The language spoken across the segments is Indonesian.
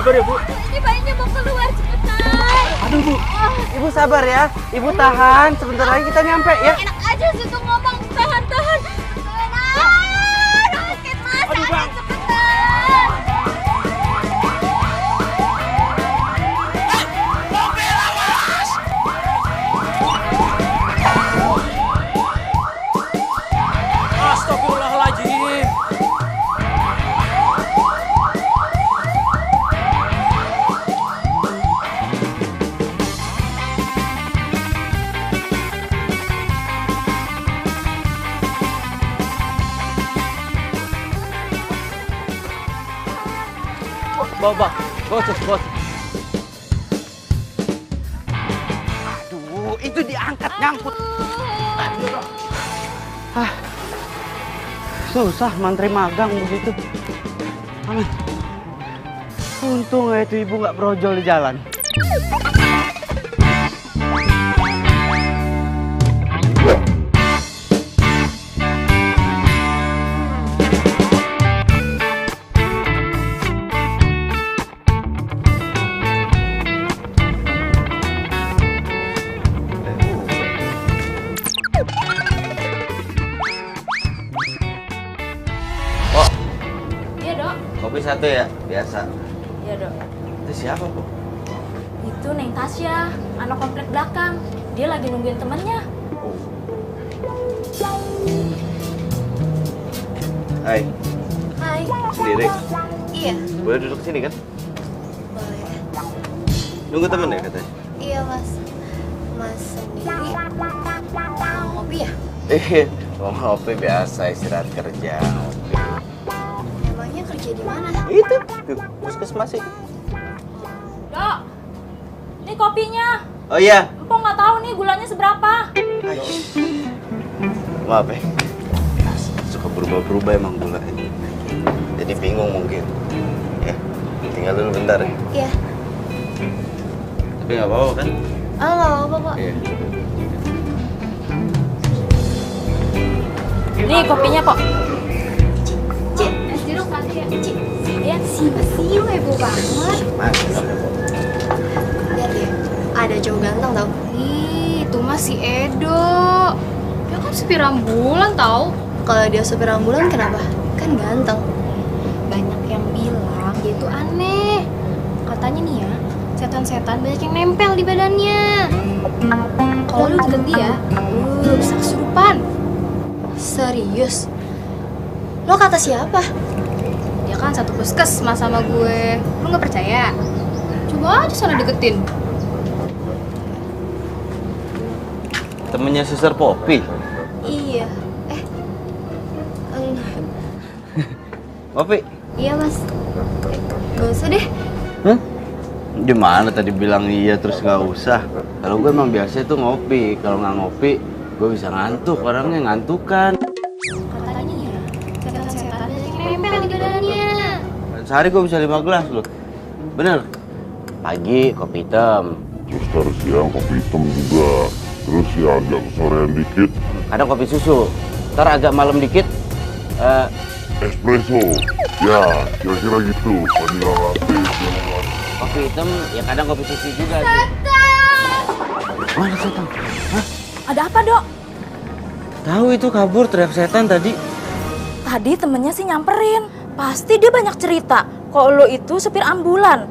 Sabar ya, Bu. Ini bayinya mau keluar cepetan. Aduh, Bu. Ibu sabar ya. Ibu tahan. Sebentar lagi kita nyampe ya. Enak aja sih tuh ngomong tahan-tahan. Sakit mas, Aduh, Bang. cepetan. Astagfirullahaladzim. Bawa, bos. Aduh, itu diangkat nyangkut. Susah mantri magang begitu. Aman. Untung ya itu ibu nggak brojol di jalan. Iya dok. Kopi satu ya, biasa. Iya dok. Itu siapa, Bu? Itu Neng Tasya, anak komplek belakang. Dia lagi nungguin temennya. Hai, Hai. sendiri. Iya. Boleh duduk sini kan? Boleh. Nunggu temen ya katanya? Iya mas. Mas sendiri mau ngopi ya? Mau ngopi biasa, istirahat kerja. Emangnya kerja di mana? Itu, tuh, puskesmas sih. Dok, ini kopinya. Oh iya. Empok nggak tahu nih gulanya seberapa. Maaf ya. Suka berubah-berubah emang gula ini. Jadi bingung mungkin. Ya, tinggal dulu bentar ya. Iya. Tapi nggak apa-apa kan? Ah nggak apa-apa kok. Iya. Nih kopinya kok. Cik, es jeruk satu ya. Cik, ya siu heboh banget. Mas. Lihat deh, ada cowok ganteng tau. Ih, itu mah si Edo. Dia kan supir ambulan tau. Kalau dia supir ambulan kenapa? Kan ganteng. Banyak yang bilang dia itu aneh. Katanya nih ya, setan-setan banyak yang nempel di badannya. Kalau lu deket dia, bisa kesurupan. Serius? Lo kata siapa? Dia kan satu puskesmas sama gue. Lu nggak percaya? Coba aja sana deketin. Temennya Suster Poppy. Iya. Poppy. Iya mas. Gak usah deh. Hah? Gimana tadi bilang iya terus nggak usah? Kalau gue emang biasa itu ngopi. Kalau nggak ngopi, gue bisa ngantuk. Orangnya ngantukan. Katanya ya, setan-setan banyak yang nempel di badannya. Sehari gue bisa 5 gelas loh. Bener. Pagi kopi hitam. Terus ntar siang kopi hitam juga. Terus ya agak kesorean dikit Kadang kopi susu. Ntar agak malam dikit. espresso. Ya kira-kira gitu. Vanilla latte. Kopi hitam ya kadang kopi susu juga. Mana setan? Hah? Ada apa dok? Tahu itu kabur teriak setan tadi. Tadi temennya sih nyamperin. Pasti dia banyak cerita. Kalau lo itu supir ambulan.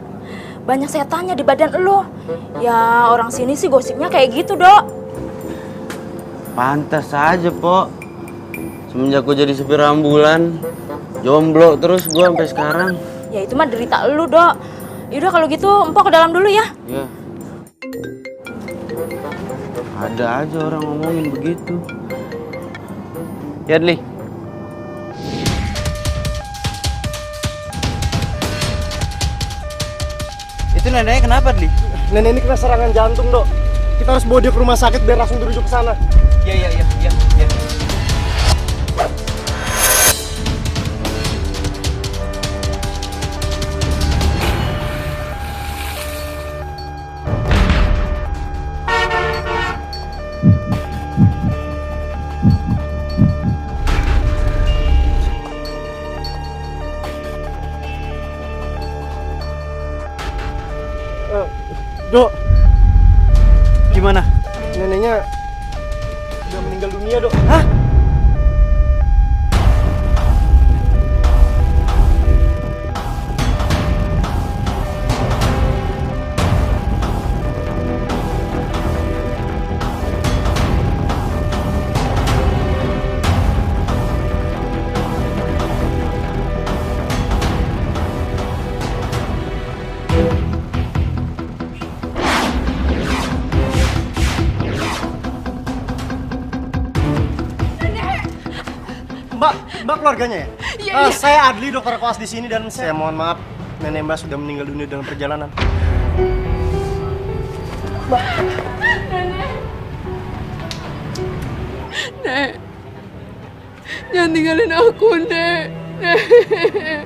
Banyak setannya di badan lo. Ya orang sini sih gosipnya kayak gitu dok. Pantas aja, Pok. Semenjak gue jadi supir ambulan, jomblo terus gue sampai sekarang. Ya itu mah derita lu dok. Yaudah kalau gitu empok ke dalam dulu ya. Ya. Ada aja orang ngomongin begitu. Ya, Dli. Itu neneknya kenapa, Dli? Nenek ini kena serangan jantung, Dok. Kita harus bawa dia ke rumah sakit biar langsung dirujuk ke sana. Iya. Dok, Gimana? neneknya udah meninggal dunia, Dok. Hah? Mbak keluarganya ya? Iya, iya. Saya Adli, dokter koas di sini dan saya mohon maaf nenek Mbak sudah meninggal dunia dalam perjalanan. Nek, jangan tinggalin aku, Nek. Nek.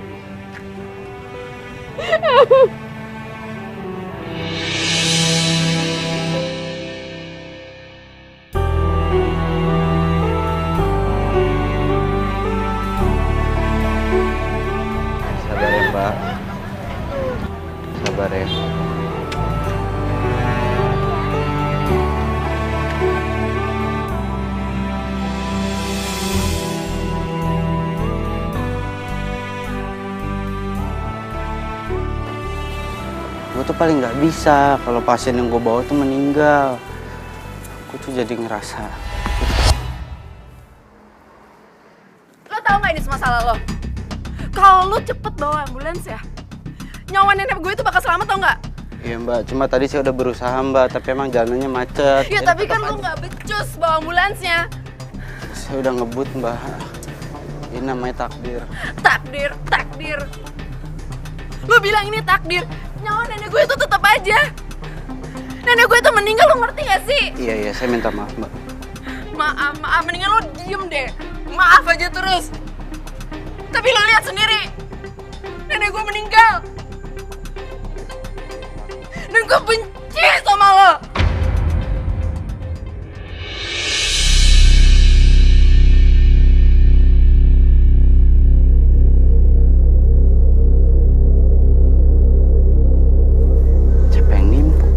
Sabar ya, Mbak. Sabar ya. Gue tuh paling nggak bisa kalau pasien yang gue bawa tuh meninggal. Gue tuh jadi ngerasa. Lo tau gak ini semua salah lo? Kalau lo cepet bawa ambulans ya, nyawa nenek gue itu bakal selamat tau gak? Iya Mbak, cuma tadi saya udah berusaha Mbak, tapi emang jalannya macet. Ya Jadi tapi kan tetep lo aja. gak becus bawa ambulansnya. Saya udah ngebut Mbak. Ini namanya takdir. Takdir, takdir. Lo bilang ini takdir, nyawa nenek gue itu tetap aja. Nenek gue itu meninggal, lo ngerti gak sih? Iya, saya minta maaf Mbak. Maaf, mendingan lo diem deh. Maaf aja terus. Tapi lo lihat sendiri, nenek gue meninggal. Dan gue benci sama lo. Siapa yang nipu?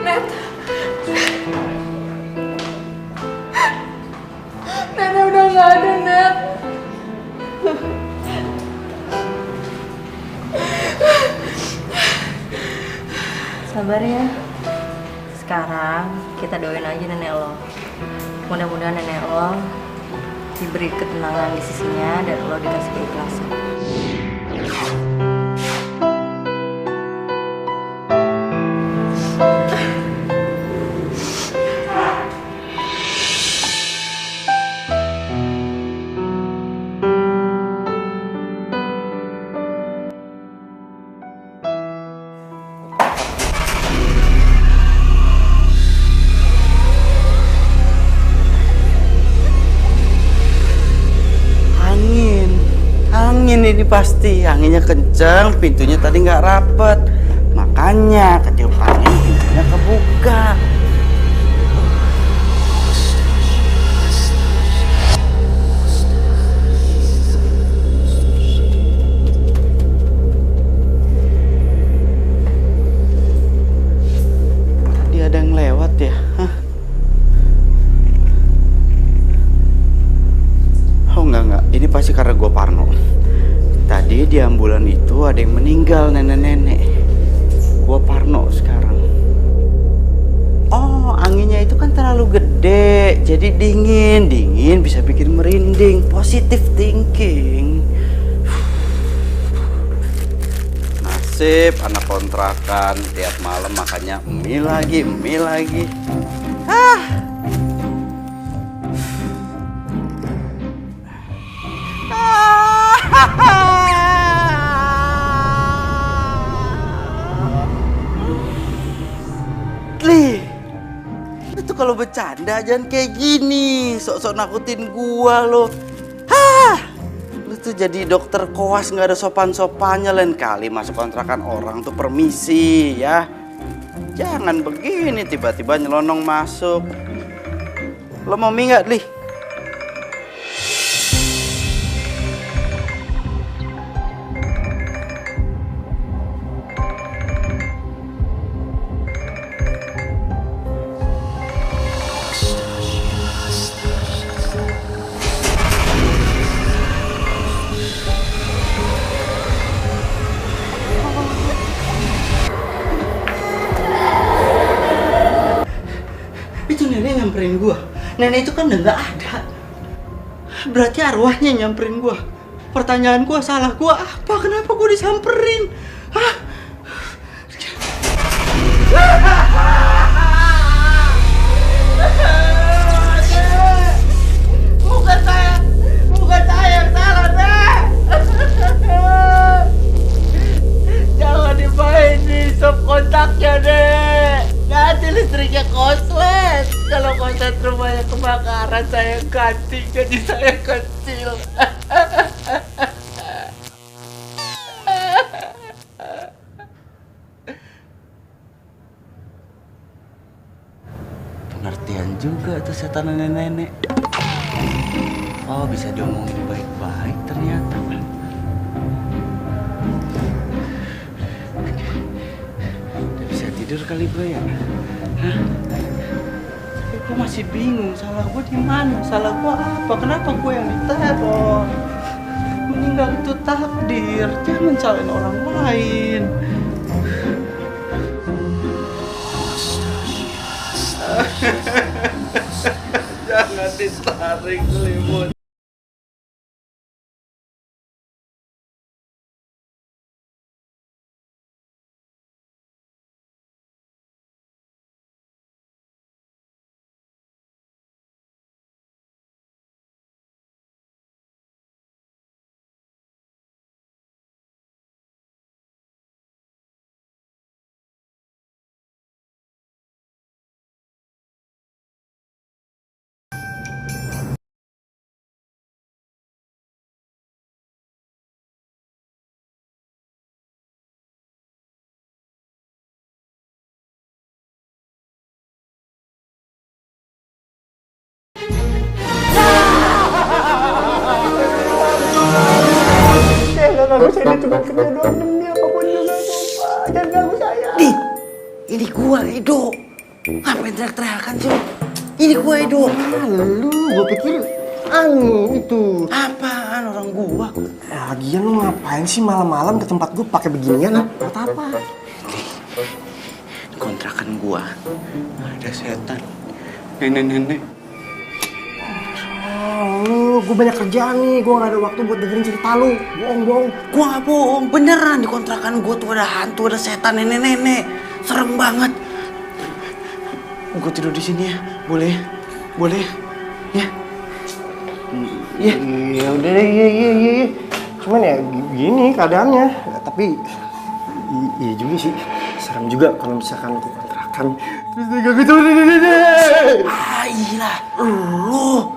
Net. Nenek udah gak ada, Net. Sabar ya. Sekarang kita doain aja nenek lo. Mudah-mudahan nenek lo diberi ketenangan di sisinya dan lo dikasih keikhlasan. Angin ini pasti, anginnya kenceng, pintunya tadi nggak rapet, makanya ketiup angin pintunya kebuka. Tadi ada yang lewat ya? Hah? Oh enggak, ini pasti karena gue parno. Tadi di ambulan itu ada yang meninggal, nenek-nenek. Gue parno sekarang. Oh, anginnya itu kan terlalu gede, jadi dingin bisa bikin merinding. Positive thinking. Nasib anak kontrakan tiap malam makannya mie lagi. Lu tuh kalau bercanda jangan kayak gini, sok-sok nakutin gua lo. Lu tuh jadi dokter koas nggak ada sopan-sopannya, lain kali masuk kontrakan orang tuh permisi ya. Jangan begini tiba-tiba nyelonong masuk. Lo mau mie nggak, Li? Itu nenek nyamperin gua. Nenek itu kan udah nggak ada. Berarti arwahnya nyamperin gua. Pertanyaan gua, salah gua apa? Kenapa gua disamperin? Hah? Bukan saya yang salah, Dek. Jangan dimainin sop kontaknya, Dek. Nanti listriknya koslet. Kalau koslet rumahnya kebakaran, saya ganti jadi saya kecil. Pengertian juga tuh setan nenek-nenek. Oh, bisa diomongin baik-baik ternyata. Udah bisa tidur kali gue ya? Hah? Tapi gue masih bingung, salah gue di mana? Salah gue apa? Kenapa gue yang diteror? Meninggal itu takdir, jangan salahin orang lain. Jangan ditarik selimut. Jangan ganggu saya, ini cuma kerja doang demi apapun juga, sumpah. Jangan ganggu saya. Ini gua, Edo. Ngapain teriak-teriakan sih? Ini gua, Edo. Lu, gue pikir itu. Apaan orang gua? Lagian lu ngapain sih malam-malam ke tempat gue pakai beginian? Buat apa? Di kontrakan gua ada setan. Nenek-nenek. Lu, gue banyak kerjaan nih, gue gak ada waktu buat dengerin cerita lu. Bohong. Gua nggak bohong, beneran di kontrakan gua tuh ada hantu, ada setan, nenek-nenek. Serem banget. Gua tidur di sini ya, boleh? Boleh? Ya. Iya. Ya udah deh, iya. Cuman ya gini keadaannya. Tapi iya juga sih. Serem juga kalau misalkan ke kontrakan. Terus dia gak gitu. Ah iya, lu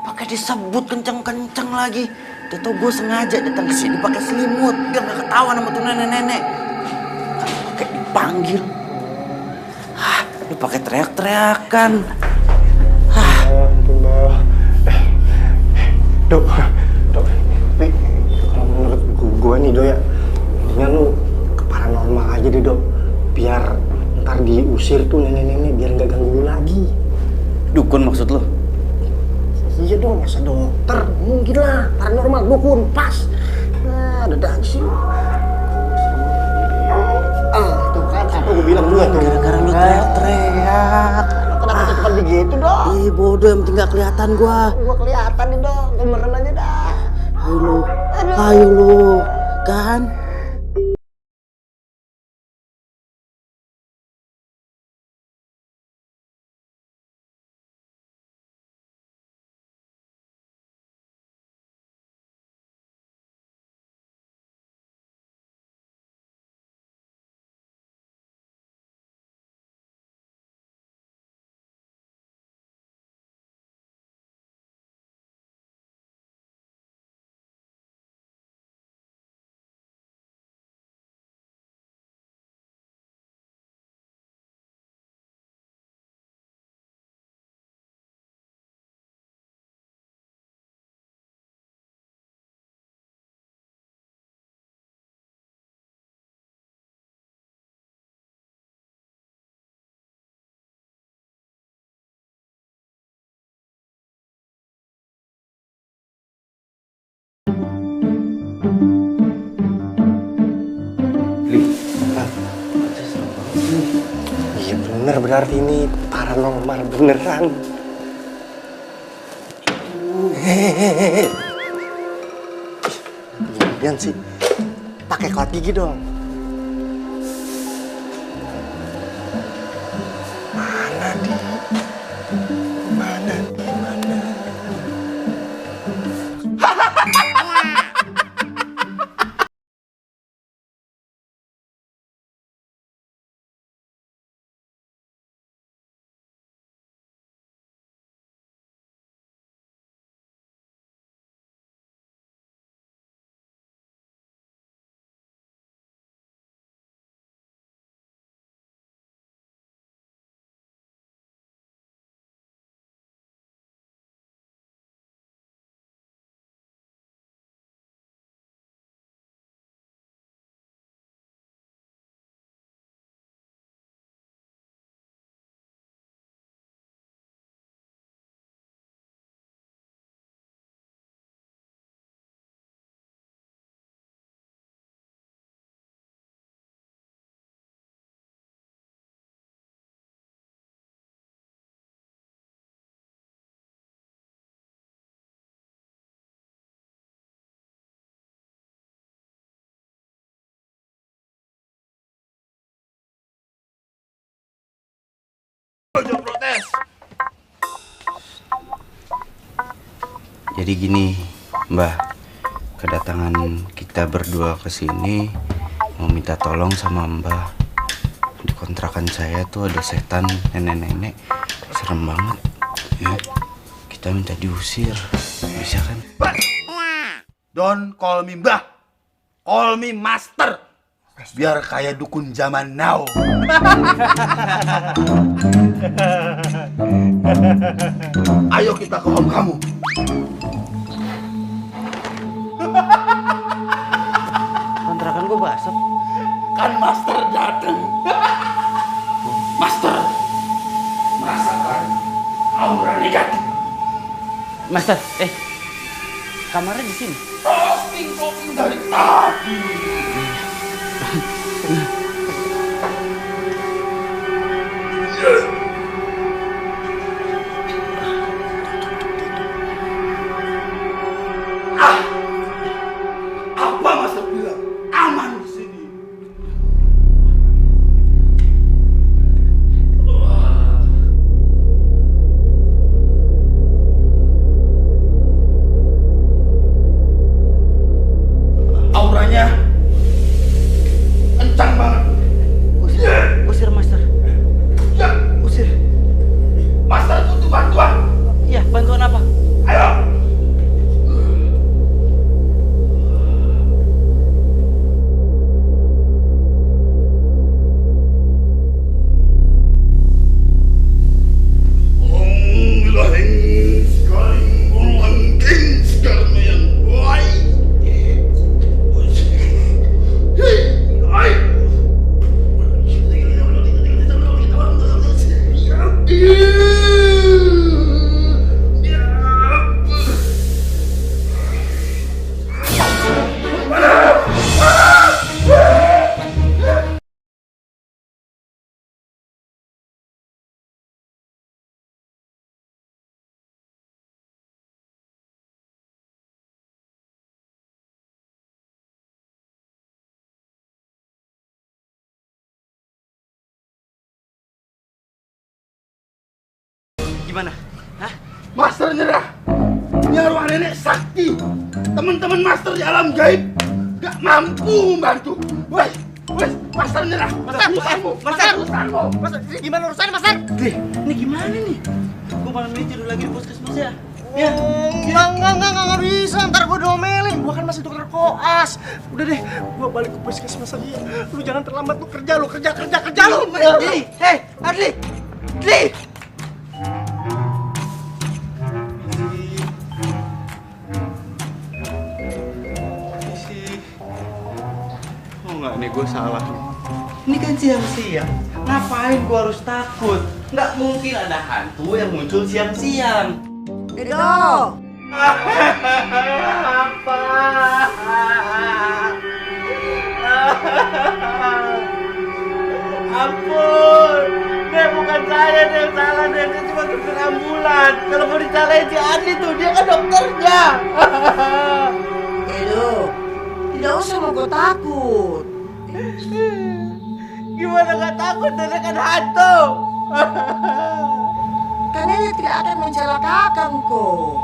pakai disebut kenceng-kenceng lagi. Udah tau gue sengaja datang ke sini pakai selimut biar gak ketahuan sama tuh nenek-nenek. Pakai dipanggil. Ah, lu pakai teriak-teriakan. Ampun, Mbak. Dok. Tapi kalau menurut gue nih, Dok ya, mendingan lu ke paranormal aja deh, Dok. Biar ntar diusir tuh nenek-nenek, biar nggak ganggu lu lagi. Dukun maksud lo? Iya dong, masa dokter? Mungkin lah, paranormal, dukun, pas. Nah, ada aja sih. Tuh kan, apa gue bilang juga tuh. Gara-gara lu teriak-teriak. Kenapa cepat begitu, Dok? Ih bodoh, yang penting gak kelihatan gua. Gua kelihatan nih, Dok. Gemeran aja dah. Ayo lu, kan? Li, iya bener berarti ini paranormal beneran. Hehehe. Iya sih, pakai kawat gigi dong. Mana di? Mana di mana? Jadi gini, Mbah, kedatangan kita berdua ke sini mau minta tolong sama Mbah. Di kontrakan saya tuh ada setan nenek-nenek, serem banget. Ya, kita minta diusir, bisa kan? Don't call me Mbah, call me Master. Biar kayak dukun zaman now. Ayo kita ke home kamu. Kontrakan gua basah. Kan Master datang. Master merasakan aura negatif. Master, kamarnya di sini. Talking dari tadi. Apa Master bilang? Aman di sini. Auranya kencang banget. Usir Master. Ya, Usir. Master butuh bantuan. Iya, bantuan apa? Ayo. Gimana? Hah? Master nyerah. Ini arwah nenek sakti. Teman-teman Master di alam gaib gak mampu membantu. Woi, Master nyerah. Urusanmu. Master, ini gimana urusannya, Master? Ini gimana nih? Gua malam ini tidur lagi di puskesmas ya. Enggak bisa, ntar gue diomelin. Gue kan masih dokter koas. Udah deh, gue balik ke puskesmas aja. Lu jangan terlambat, lu kerja lu. Adli, Adli. Oh enggak, nih gue salah. Ini kan siang-siang. Ngapain gua harus takut? Nggak mungkin ada hantu yang muncul siang-siang. Edo, Ampun, Nek, bukan saya Nek yang salah, Nek. Saya cuma supir ambulan. Kalau mau dicalain si Andi tuh, dia kan dokternya. Edo, tidak usah mau gue takut. Gimana gak takut, Nenek kan hantu. Karena dia tidak akan mencelakakan kok.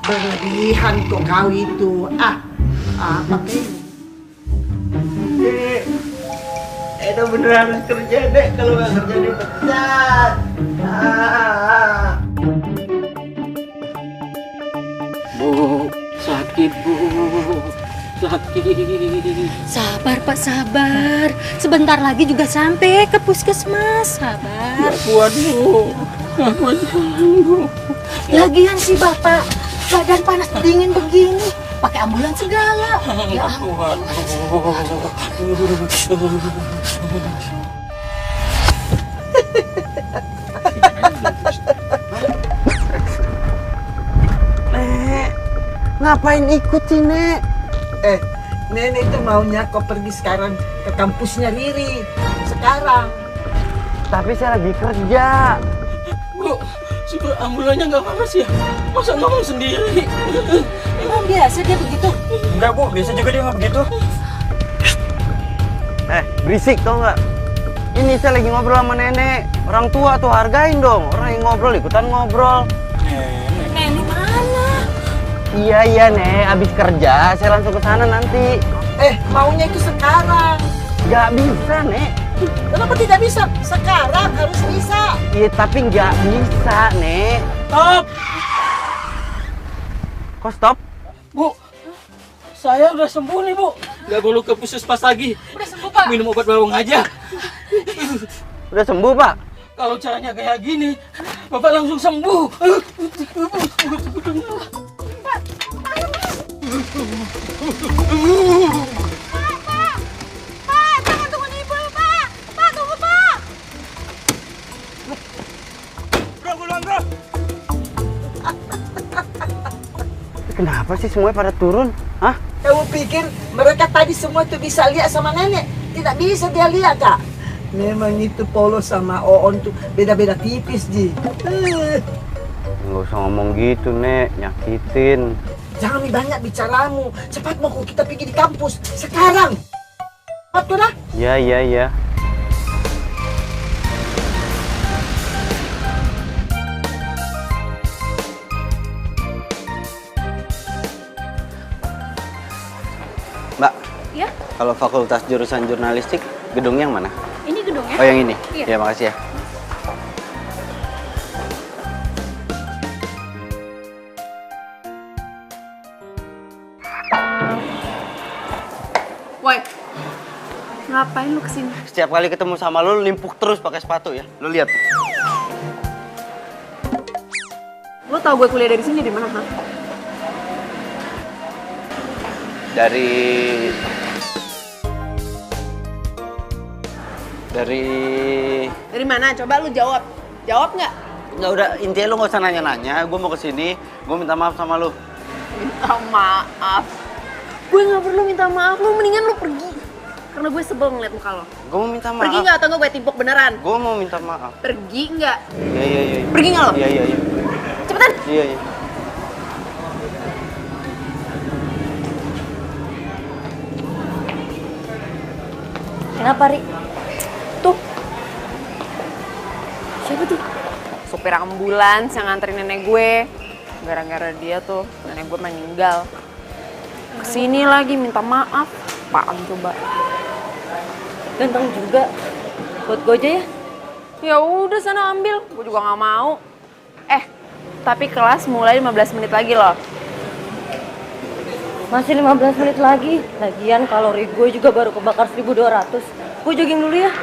Berlebihan kok kau itu. Pakai Nek, Edo beneran harus kerja, Nek. Kalau nggak kerja, dipecat. Bu, sakit Bu, sakit. Sabar Pak, sabar. Sebentar lagi juga sampai ke puskesmas. Sabar. Gak kuat Bu, gak kuat Bu. Lagian sih Bapak, badan panas dingin begini, pakai ambulans segala. Ya Gak kuat Bu. Nek, ngapain ikut sih, Nek? nenek itu maunya kau pergi sekarang ke kampusnya Riri. Sekarang. Tapi saya lagi kerja. Bu, supir ambulannya gak panas ya? Masa ngomong sendiri? Emang biasa dia begitu? Enggak Bu, biasa juga dia nggak begitu. Berisik tau nggak? Ini saya lagi ngobrol sama nenek. Orang tua tuh hargain dong. Orang yang ngobrol ikutan ngobrol. Nenek mana? Iya Nek, abis kerja saya langsung ke sana nanti. Maunya itu sekarang. Gak bisa Nek. Kenapa tidak bisa? Sekarang harus bisa. Iya tapi nggak bisa Nek. Stop! Kok stop? Bu, saya udah sembuh nih Bu. Gak perlu ke puskesmas lagi. Udah sembuh Pak. Minum obat bawang aja. Udah sembuh Pak? Kalau caranya kayak gini, Bapak langsung sembuh. Pak, jangan tunggu ibu Pak. Pak, tunggu Pak. Kenapa sih semuanya pada turun? Hah? Kamu pikir mereka tadi semua itu bisa lihat sama nenek? Tidak bisa dia lihat, Kak. Memang itu Polos sama Oon tuh beda-beda tipis, Ji. Nggak usah ngomong gitu Nek, nyakitin. Jangan banyak bicaramu. Cepat mau kita pergi di kampus. Sekarang. Betul lah. Iya. Mbak, Ya, kalau fakultas jurusan jurnalistik, gedung yang mana? ini gedungnya. Oh yang ini? Iya. Ya makasih ya. Woi, ngapain lu kesini? Setiap kali ketemu sama lu limpuk terus pakai sepatu ya. Lu lihat. Lu tau gue kuliah dari sini dari mana, ha? Dari Dari mana? Coba lu jawab. Jawab nggak? nggak udah, intinya lu nggak usah nanya-nanya. Gue mau kesini, gue minta maaf sama lu. Minta maaf. Gue nggak perlu minta maaf, lu mendingan lu pergi. Karena gue sebel ngeliat muka lo. Gue mau minta maaf. Pergi nggak atau nggak gue timpuk beneran? Gue mau minta maaf. Pergi nggak? Iya. Pergi nggak lo? Iya. Cepetan. Iya. Kenapa, Ri? Tuh. Siapa tuh? Supir ambulans yang nganterin nenek gue. Gara-gara dia tuh nenek gue meninggal. Kesini lagi minta maaf. Apaan coba? Ganteng juga. Buat gue aja ya. Ya udah sana ambil. Gue juga nggak mau. Tapi kelas mulai 15 menit lagi loh. Masih 15 menit lagi. Lagian kalori gue juga baru kebakar 1200. Gue jogging dulu ya.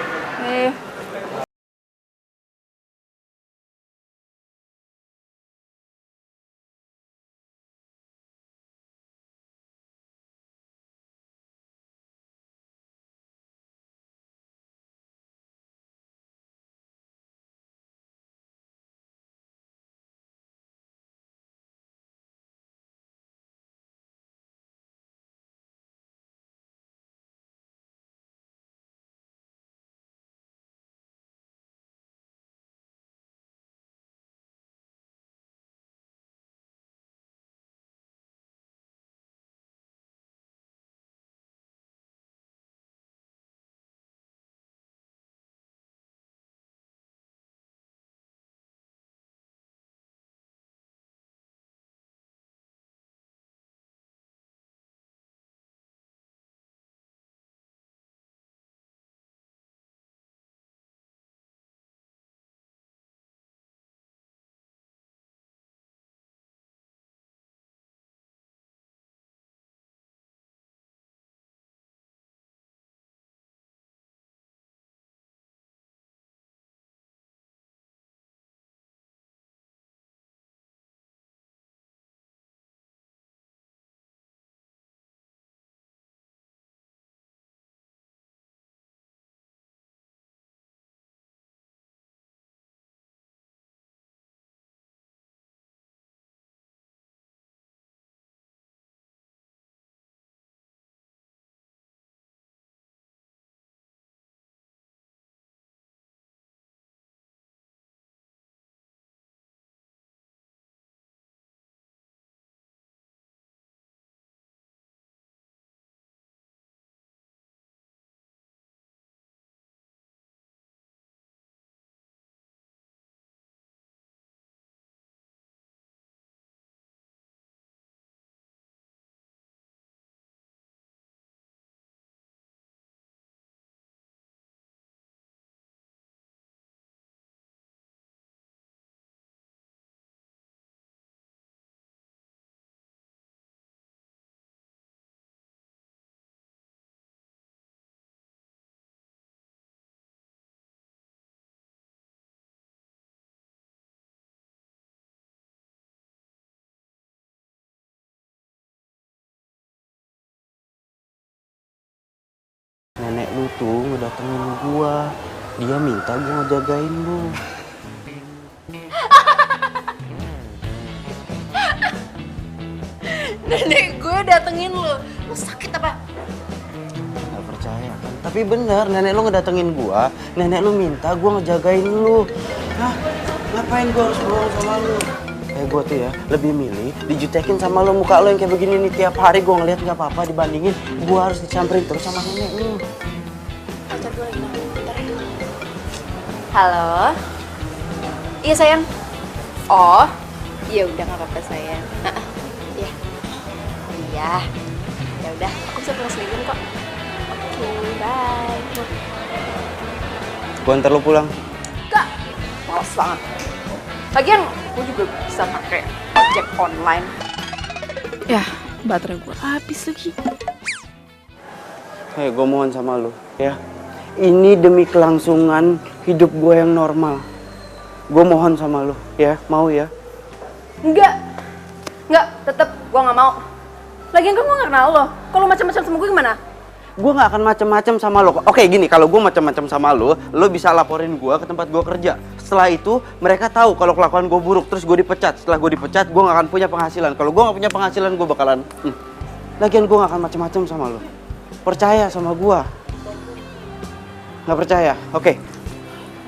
Nenek lu tuh ngedatengin gua. Dia minta gua ngejagain lu. Nenek gue datengin lo. Lo sakit apa? Gak percaya kan? Tapi bener, nenek lu ngedatengin gua. Nenek lu minta gua ngejagain lu. Hah? Ngapain gua harus bohong sama lu? Gua tuh ya lebih milih dijutekin sama lo, muka lo yang kayak begini nih tiap hari gua ngeliat nggak apa-apa dibandingin gua harus disamperin terus sama nenek lu. Pacar gue lagi nangis, bentar ya. Halo. Iya sayang. Oh, ya udah nggak apa-apa sayang. Iya. Iya. Ya udah, aku bisa pulang sendiri kok. Oke, bye. Gua antar lo pulang. Kak, males banget. Lagian gue juga bisa pakai ojek online. Ya, baterai gue habis lagi. Hei, gue mohon sama lo, ya. Ini demi kelangsungan hidup gue yang normal. Gue mohon sama lo, ya. Mau ya? Enggak, tetep gue nggak mau. Lagian kan gue nggak kenal lo. Kalau macam-macam sama gue gimana? Gue nggak akan macam-macam sama lo. Oke, gini, kalau gue macam-macam sama lo bisa laporin gue ke tempat gue kerja. Setelah itu mereka tahu kalau kelakuan gue buruk, terus gue dipecat. Setelah gue dipecat, gue nggak akan punya penghasilan. Kalau gue nggak punya penghasilan, gue bakalan. Lagian gue nggak akan macam-macam sama lo. Percaya sama gue. Nggak percaya? Oke.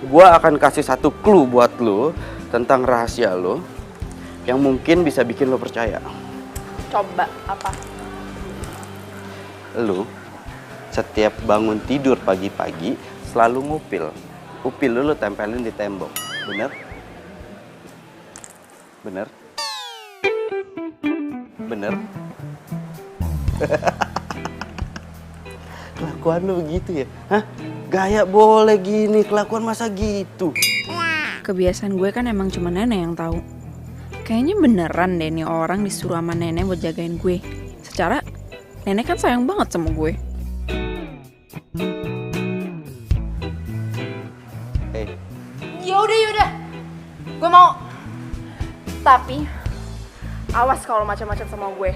Gua akan kasih satu clue buat lu tentang rahasia lu yang mungkin bisa bikin lu percaya. Coba apa? Lu setiap bangun tidur pagi-pagi selalu ngupil. Upil lu tempelin di tembok. Bener? Bener? Bener? Kelakuan lu begitu ya? Hah? Gaya boleh gini, kelakuan masa gitu? Kebiasaan gue kan emang cuma nenek yang tahu. Kayaknya beneran deh nih orang disuruh sama nenek buat jagain gue. Secara nenek kan sayang banget sama gue. Yaudah. Gue mau. Tapi awas kalau macam-macam sama gue.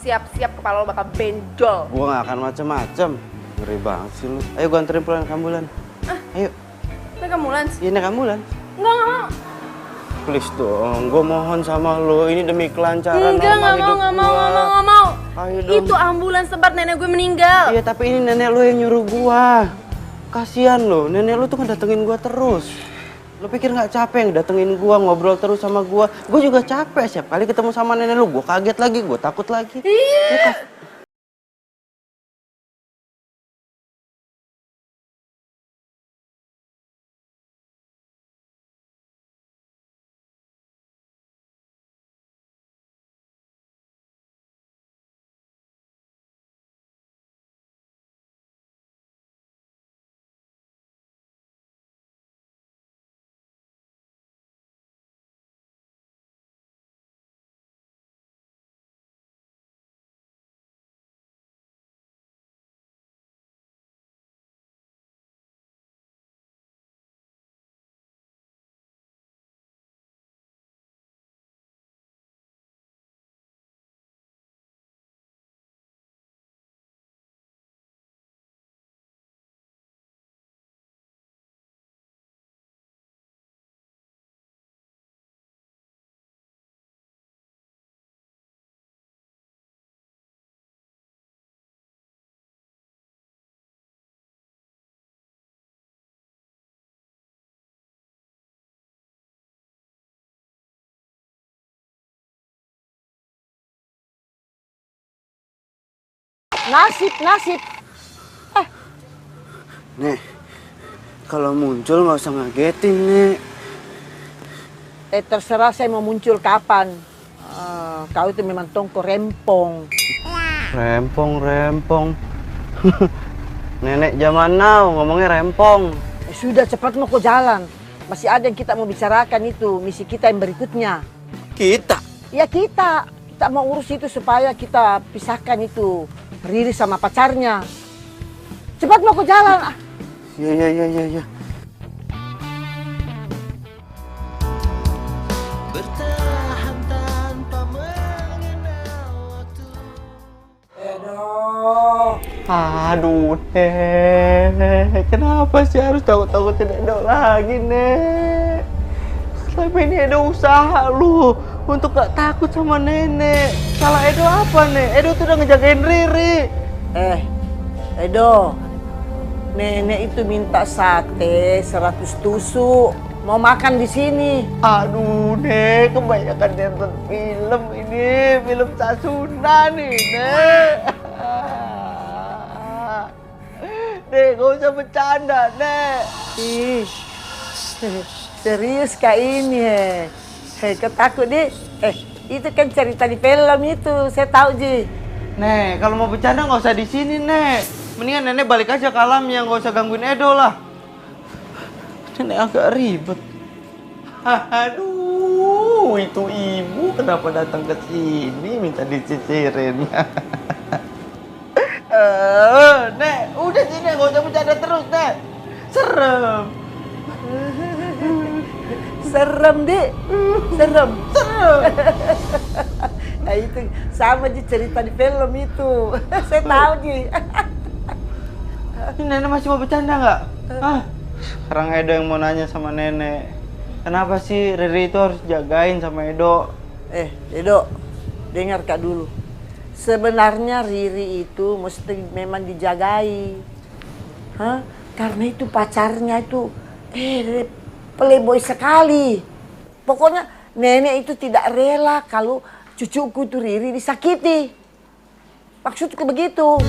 Siap-siap kepala lo bakal benjol. Gue gak akan macem-macem. Ngeri banget sih lu. Ayo gue anterin pulang ke ambulans. Ayo. Naik ambulans? Iya naik ambulans. Enggak mau. Please dong, gue mohon sama lo. Ini demi kelancaran Enggak, normal hidup gue. nggak mau. Ayo dong. Itu ambulans tempat nenek gue meninggal. Iya tapi ini nenek lo yang nyuruh gue. Kasian lo, nenek lo tuh kan datengin gue terus. Lo pikir gak capek datengin gue, ngobrol terus sama gue? Gue juga capek, setiap kali ketemu sama nenek lo, gue kaget lagi, gue takut lagi. Iya. Nasib. Nek, kalau muncul nggak usah ngagetin, Nek. Terserah saya mau muncul kapan. Kau itu memang tongko rempong. Rempong. Nenek zaman now ngomongnya rempong. Sudah cepat mau ke jalan. Masih ada yang kita mau bicarakan itu, misi kita yang berikutnya. Kita? Ya kita mau urus itu supaya kita pisahkan itu Riri sama pacarnya. Cepat mau ke jalan. Iya. Bertahan tanpa mengenal waktu. Aduh, Nek. Kenapa sih harus takut-takutin Edo lagi, Nek? Selama ini Edo usaha lu untuk gak takut sama nenek. Salah Edo apa, Nek? Edo tuh udah ngejagain Riri. Edo, nenek itu minta sate 100 tusuk. Mau makan di sini. Aduh, Nek, kebanyakan nonton film ini. Film Sasuna nih, Nek. Nek, gak usah bercanda, Nek. Ih, serius kak ini, kau takut deh. Itu kan cerita di film itu, saya tahu Ji. Nek, kalau mau bercanda nggak usah di sini, Nek. Mendingan Nenek balik aja ke alamnya, nggak usah gangguin Edo lah. Nenek agak ribet. Aduh, itu ibu kenapa datang ke sini minta dicicirin? Nek, udah sini, nggak usah bercanda terus, Nek. Serem. Serem deh, serem. Nah, itu sama Ji cerita di film itu. Saya tahu Ji. Ini Nenek masih mau bercanda nggak? Sekarang Edo yang mau nanya sama Nenek. Kenapa sih Riri itu harus jagain sama Edo? Edo, dengar Kak dulu. Sebenarnya Riri itu mesti memang dijagai. Karena itu pacarnya itu playboy sekali. Pokoknya nenek itu tidak rela kalau cucuku itu Riri disakiti. Maksudku begitu.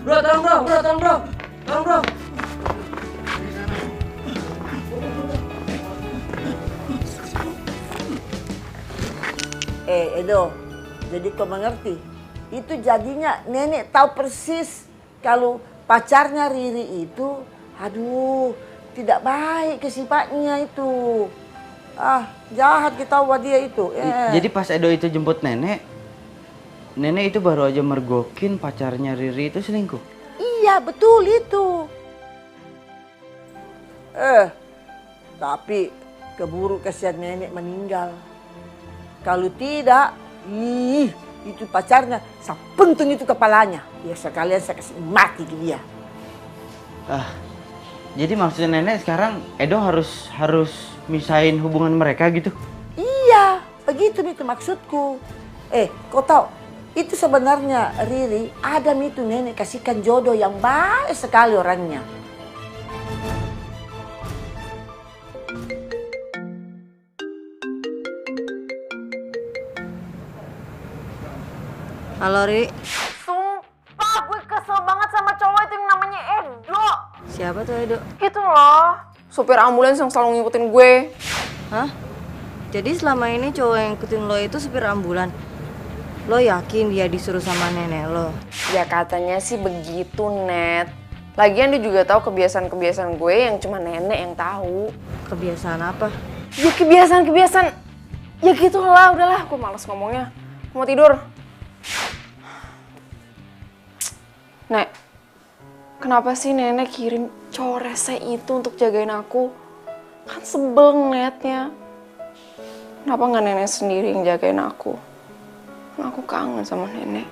Bro, tolong bro. Edo, jadi kau mengerti? Itu jadinya nenek tahu persis kalau pacarnya Riri itu, aduh, tidak baik ke sifatnya itu. Jahat kita buat dia itu. Jadi pas Edo itu jemput nenek itu baru aja mergokin pacarnya Riri itu selingkuh? Iya, betul itu. Tapi keburu kasihan nenek meninggal. Kalau tidak, itu pacarnya, saya pentung itu kepalanya. Ya sekalian saya kasih mati ke dia. Jadi maksudnya nenek sekarang Edo harus misahin hubungan mereka gitu? Iya, begitu itu maksudku. Kau tahu? Itu sebenarnya Riri, Adam itu nenek kasihkan jodoh yang baik sekali orangnya. Halo, Ri. Sumpah gue kesel banget sama cowok itu yang namanya Edo. Siapa tuh Edo? Itu loh, supir ambulans yang selalu ngikutin gue. Hah? Jadi selama ini cowok yang ngikutin lo itu supir ambulan? Lo yakin dia disuruh sama nenek lo? Ya katanya sih begitu, Net. Lagian dia juga tahu kebiasaan-kebiasaan gue yang cuma nenek yang tahu. Kebiasaan apa? Ya kebiasaan. Ya gitulah, udahlah, gue malas ngomongnya. Mau tidur. Nek, kenapa sih nenek kirim cowok rese itu untuk jagain aku? Kan sebel ngeliatnya. Kenapa nggak nenek sendiri yang jagain aku? Kan aku kangen sama nenek.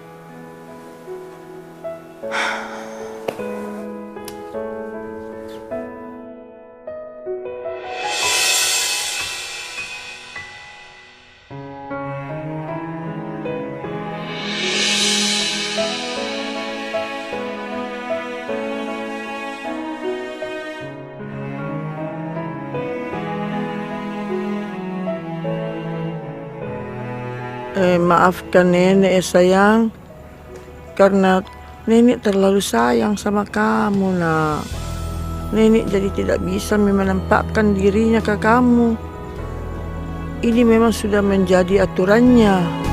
Maafkan nenek ya sayang, karena nenek terlalu sayang sama kamu nak. Nenek jadi tidak bisa menampakkan dirinya ke kamu. Ini memang sudah menjadi aturannya.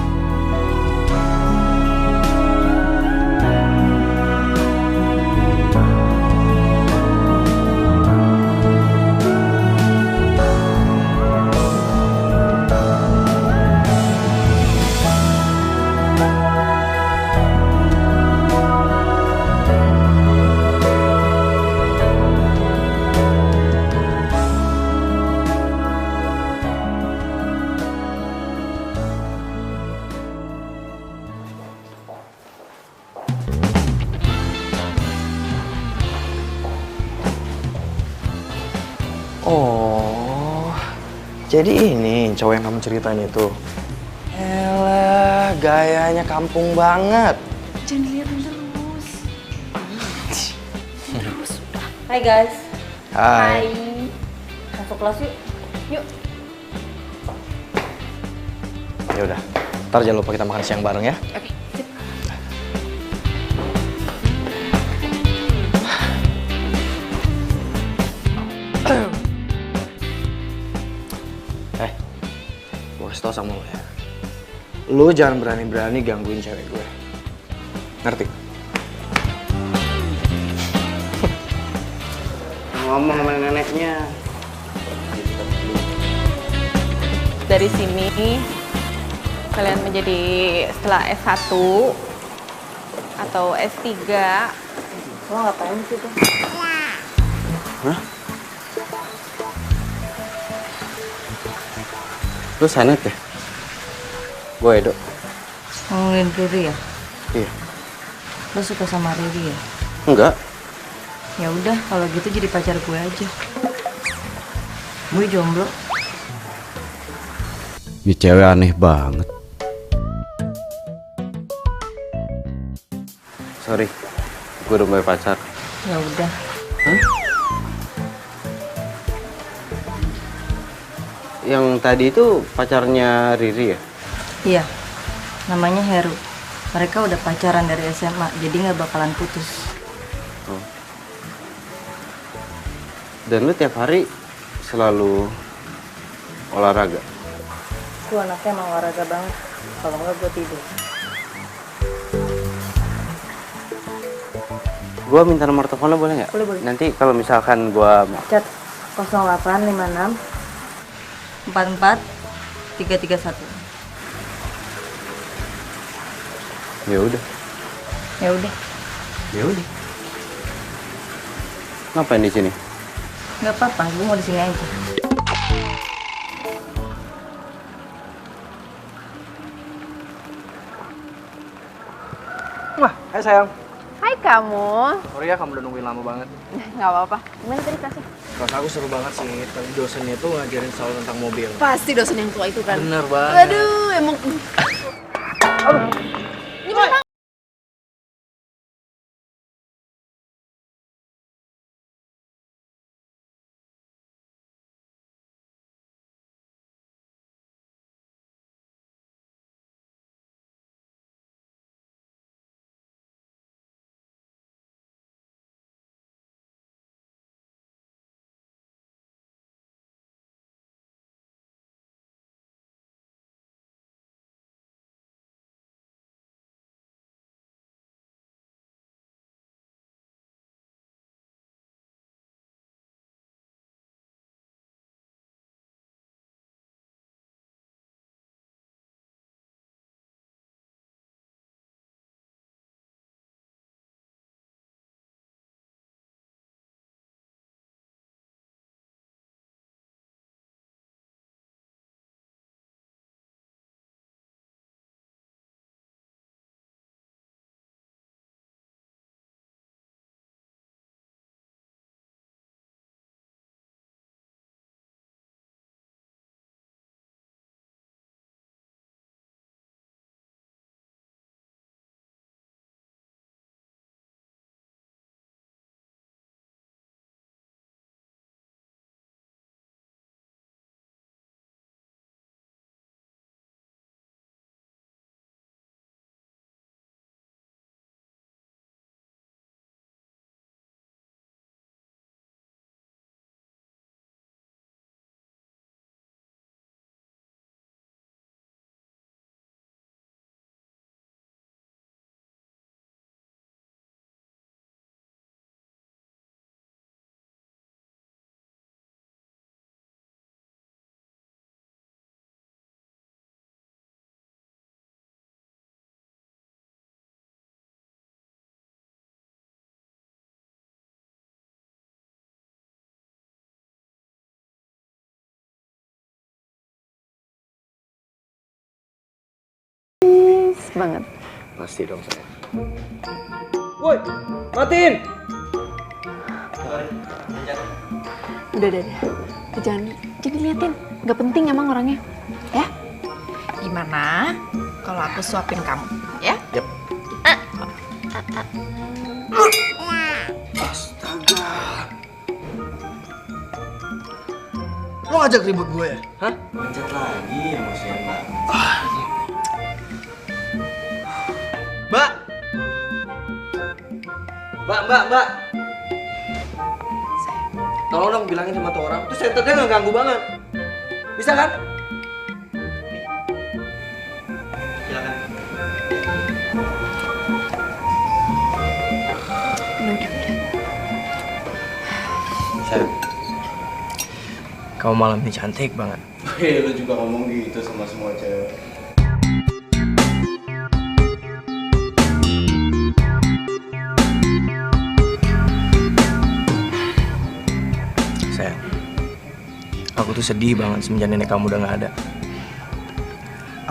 Oh, jadi ini cowok yang kamu ceritain itu. Elah, gayanya kampung banget. Jangan dilihatin terus. Terus udah. Hai guys. Hai. Masuk kelas yuk. Yuk. Ya udah, ntar jangan lupa kita makan siang bareng ya. Oke, sip. Gue kasih tau sama lo ya. Lo jangan berani-berani gangguin cewek gue. Ngerti? Ngomong sama neneknya. Dari sini kalian menjadi setelah S1 atau S3. Lo ngapain sih tuh? Hah? Lu Sanet ya? Gue Edo. Ngomongin Riri ya? Iya. Lo suka sama Riri ya? Enggak. Ya udah, kalau gitu jadi pacar gue aja. Gue jomblo. Ini cewek aneh banget. Sorry, gue udah punya pacar. Ya udah. Hah? Yang tadi itu pacarnya Riri ya? Iya, namanya Heru. Mereka udah pacaran dari SMA, jadi nggak bakalan putus. Oh. Dan lu tiap hari selalu olahraga? Gue anaknya emang olahraga banget. Kalau nggak gue tidur. Gue minta nomor teleponnya boleh nggak? Boleh, boleh. Nanti kalau misalkan gue... Chat 0856 44 331. Ya udah. Ya udah. Ya udah. Ngapain di sini? Nggak apa-apa, gue mau di sini aja. Wah, hai sayang. Hai kamu. Sorry ya kamu udah nungguin lama banget. Nggak apa-apa. Gimana tadi kelasnya? Kelas aku seru banget sih. Tadi dosennya tuh ngajarin selalu tentang mobil. Pasti dosen yang tua itu kan. Bener banget. Waduh, emang. Gimana? Banget. Pasti dong saya. Woi, matiin. Udah. Jangan liatin. Nggak penting emang orangnya. Ya? Gimana kalau aku suapin kamu? Ya? Yap. Astaga. Lo ngajak ribut gue ya? Hah? Pencet lagi emosian banget. Mbak. Mbak. Tolong dong bilangin sama tuh orang. Tuh senternya nggak ganggu banget. Bisa kan? Silakan. Udah. Sayang. Kamu malam ini cantik banget. Hei, lu juga ngomong gitu sama semua cewek. Aku tuh sedih banget semenjak nenek kamu udah gak ada.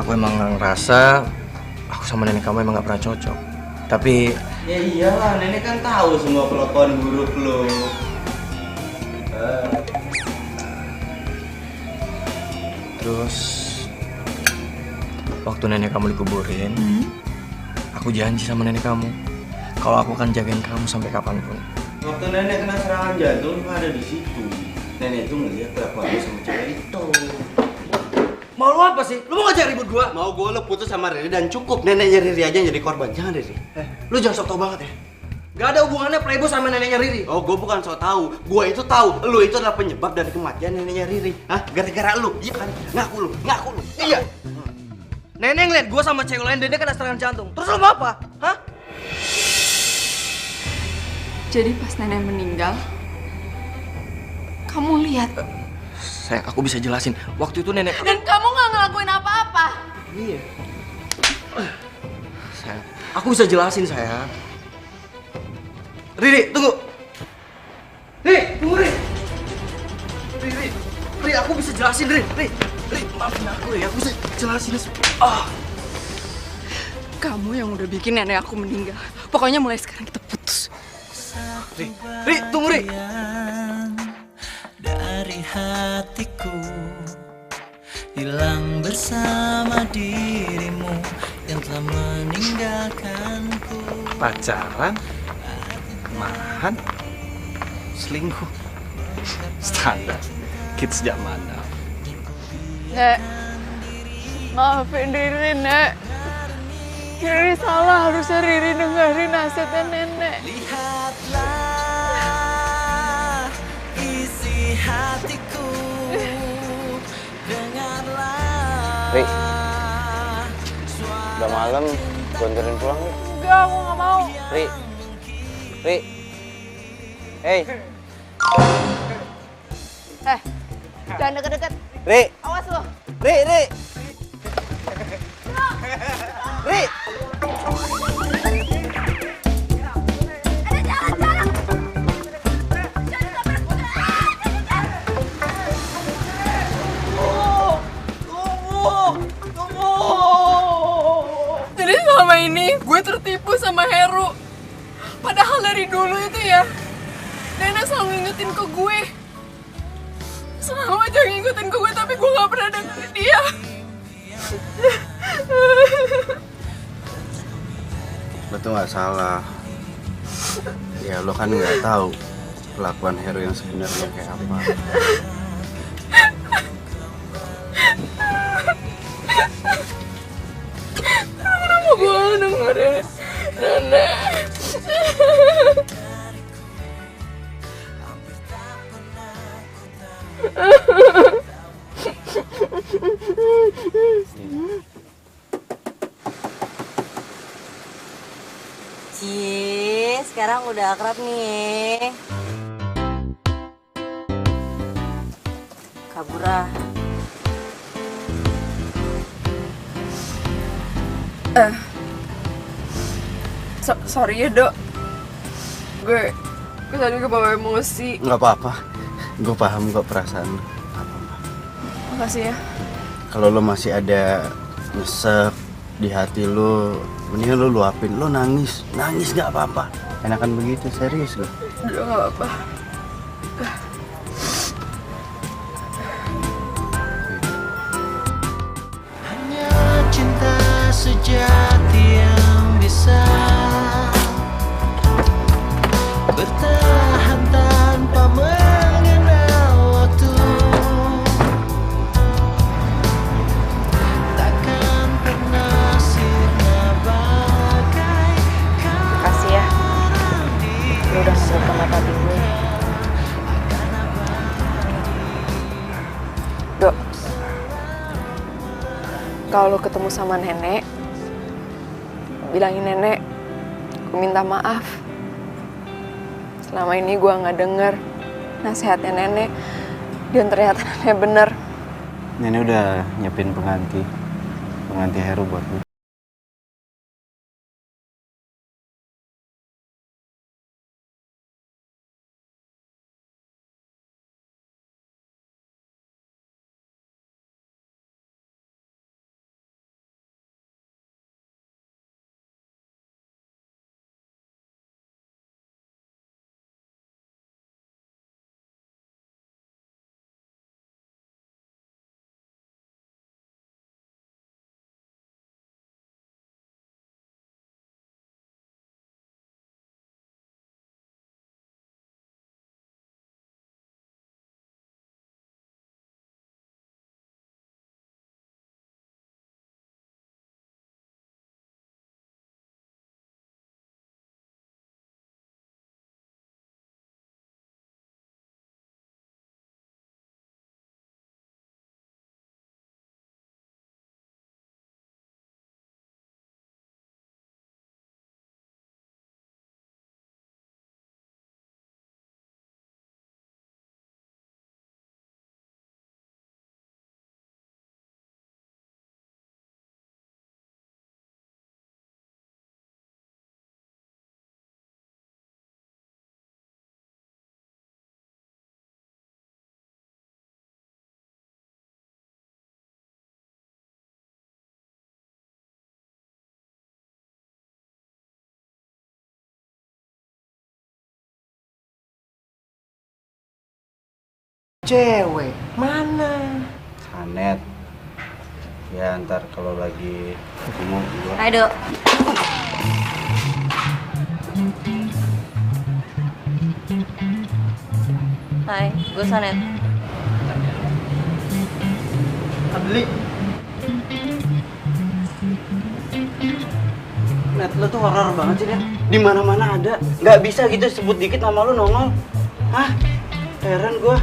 Aku emang ngerasa aku sama nenek kamu emang gak pernah cocok. Tapi ya iyalah, nenek kan tahu semua kelakuan buruk lo. terus waktu nenek kamu dikuburin, aku janji sama nenek kamu kalau aku akan jagain kamu sampai kapanpun. Waktu nenek kena serangan jantung, lu ada di situ. Nenek itu ngeliat kelakuan lu sama cewek itu. Mau lu apa sih? Lu mau ngajak ribut gua? Mau gue lo putus sama Riri dan cukup neneknya Riri aja yang jadi korban. Jangan Riri. Lu jangan sok tau banget ya. Gak ada hubungannya Playboy sama neneknya Riri. Oh, gue bukan sok tahu. Gue itu tahu. Lu itu adalah penyebab dari kematian neneknya Riri. Hah? Gara-gara lu. Iya kan? Ngaku lu. Iya. Nenek ngeliat gua sama cewek lain dan dia kena serangan jantung. Terus lu mau apa? Hah? Jadi pas nenek meninggal, kamu lihat. Sayang, aku bisa jelasin. Waktu itu nenek... Dan kamu nggak ngelakuin apa-apa. Iya. Sayang, aku bisa jelasin sayang. Riri, tunggu. Riri, tunggu Riri. Riri, aku bisa jelasin Riri. Riri, maafin aku ya, aku bisa jelasin. Kamu yang udah bikin nenek aku meninggal. Pokoknya mulai sekarang kita putus. Riri, tunggu Riri. Dari hatiku hilang bersama dirimu yang telah meninggalkanku. Pacaran, mahan, selingkuh, standar kids zaman now. Nek, maafin Riri, Nek. Riri salah, harusnya Riri dengerin nasihatnya nenek. Lihatlah isi hatiku, dengarlah. Ri, udah malam, gue anterin pulang nih. Enggak, aku nggak mau. Ri, hey. Jangan deket-deket. Ri, Awas lo. Ri. Ri. Jadi selama ini gue tertipu sama Heru. Padahal dari dulu itu ya, nenek selalu ngingetin ke gue. Selalu aja ngingetin ke gue, tapi gue gak pernah dengerin dia. Lo tuh nggak salah. Ya lo kan nggak tahu kelakuan Heru yang sebenarnya kayak apa. Kenapa gue gak dengerin nenek? Cie, sekarang udah akrab nih. Kabura. Sorry ya, Dok. Gue tadi kebawa emosi. Nggak apa-apa. Gue paham kok perasaan lo. Makasih ya. Kalau lo masih ada nyesek di hati lo, mendingan lo luapin. Lo nangis nggak apa-apa. Enakan begitu, serius lo. Udah gak apa-apa. Hanya cinta sejati yang bisa bertahan tanpa mengenal waktu. Takkan pernah sirna bagaikan. Makasih ya. Lu udah membuka mata hati gue. Dok, kalau ketemu sama nenek, bilangin nenek, aku minta maaf. Selama ini gue nggak denger nasihatnya nenek, dan ternyata nenek bener. Nenek udah nyiapin pengganti Heru buat lo. cewek. Mana? Sanet. Ya ntar kalau lagi ketemu gua. Hai, Dok. Hai, gue Sanet. Adli. Net lu tuh horor banget sih, Net. Di mana-mana ada. Nggak bisa gitu sebut dikit nama lu nongol. Hah? Heran gua.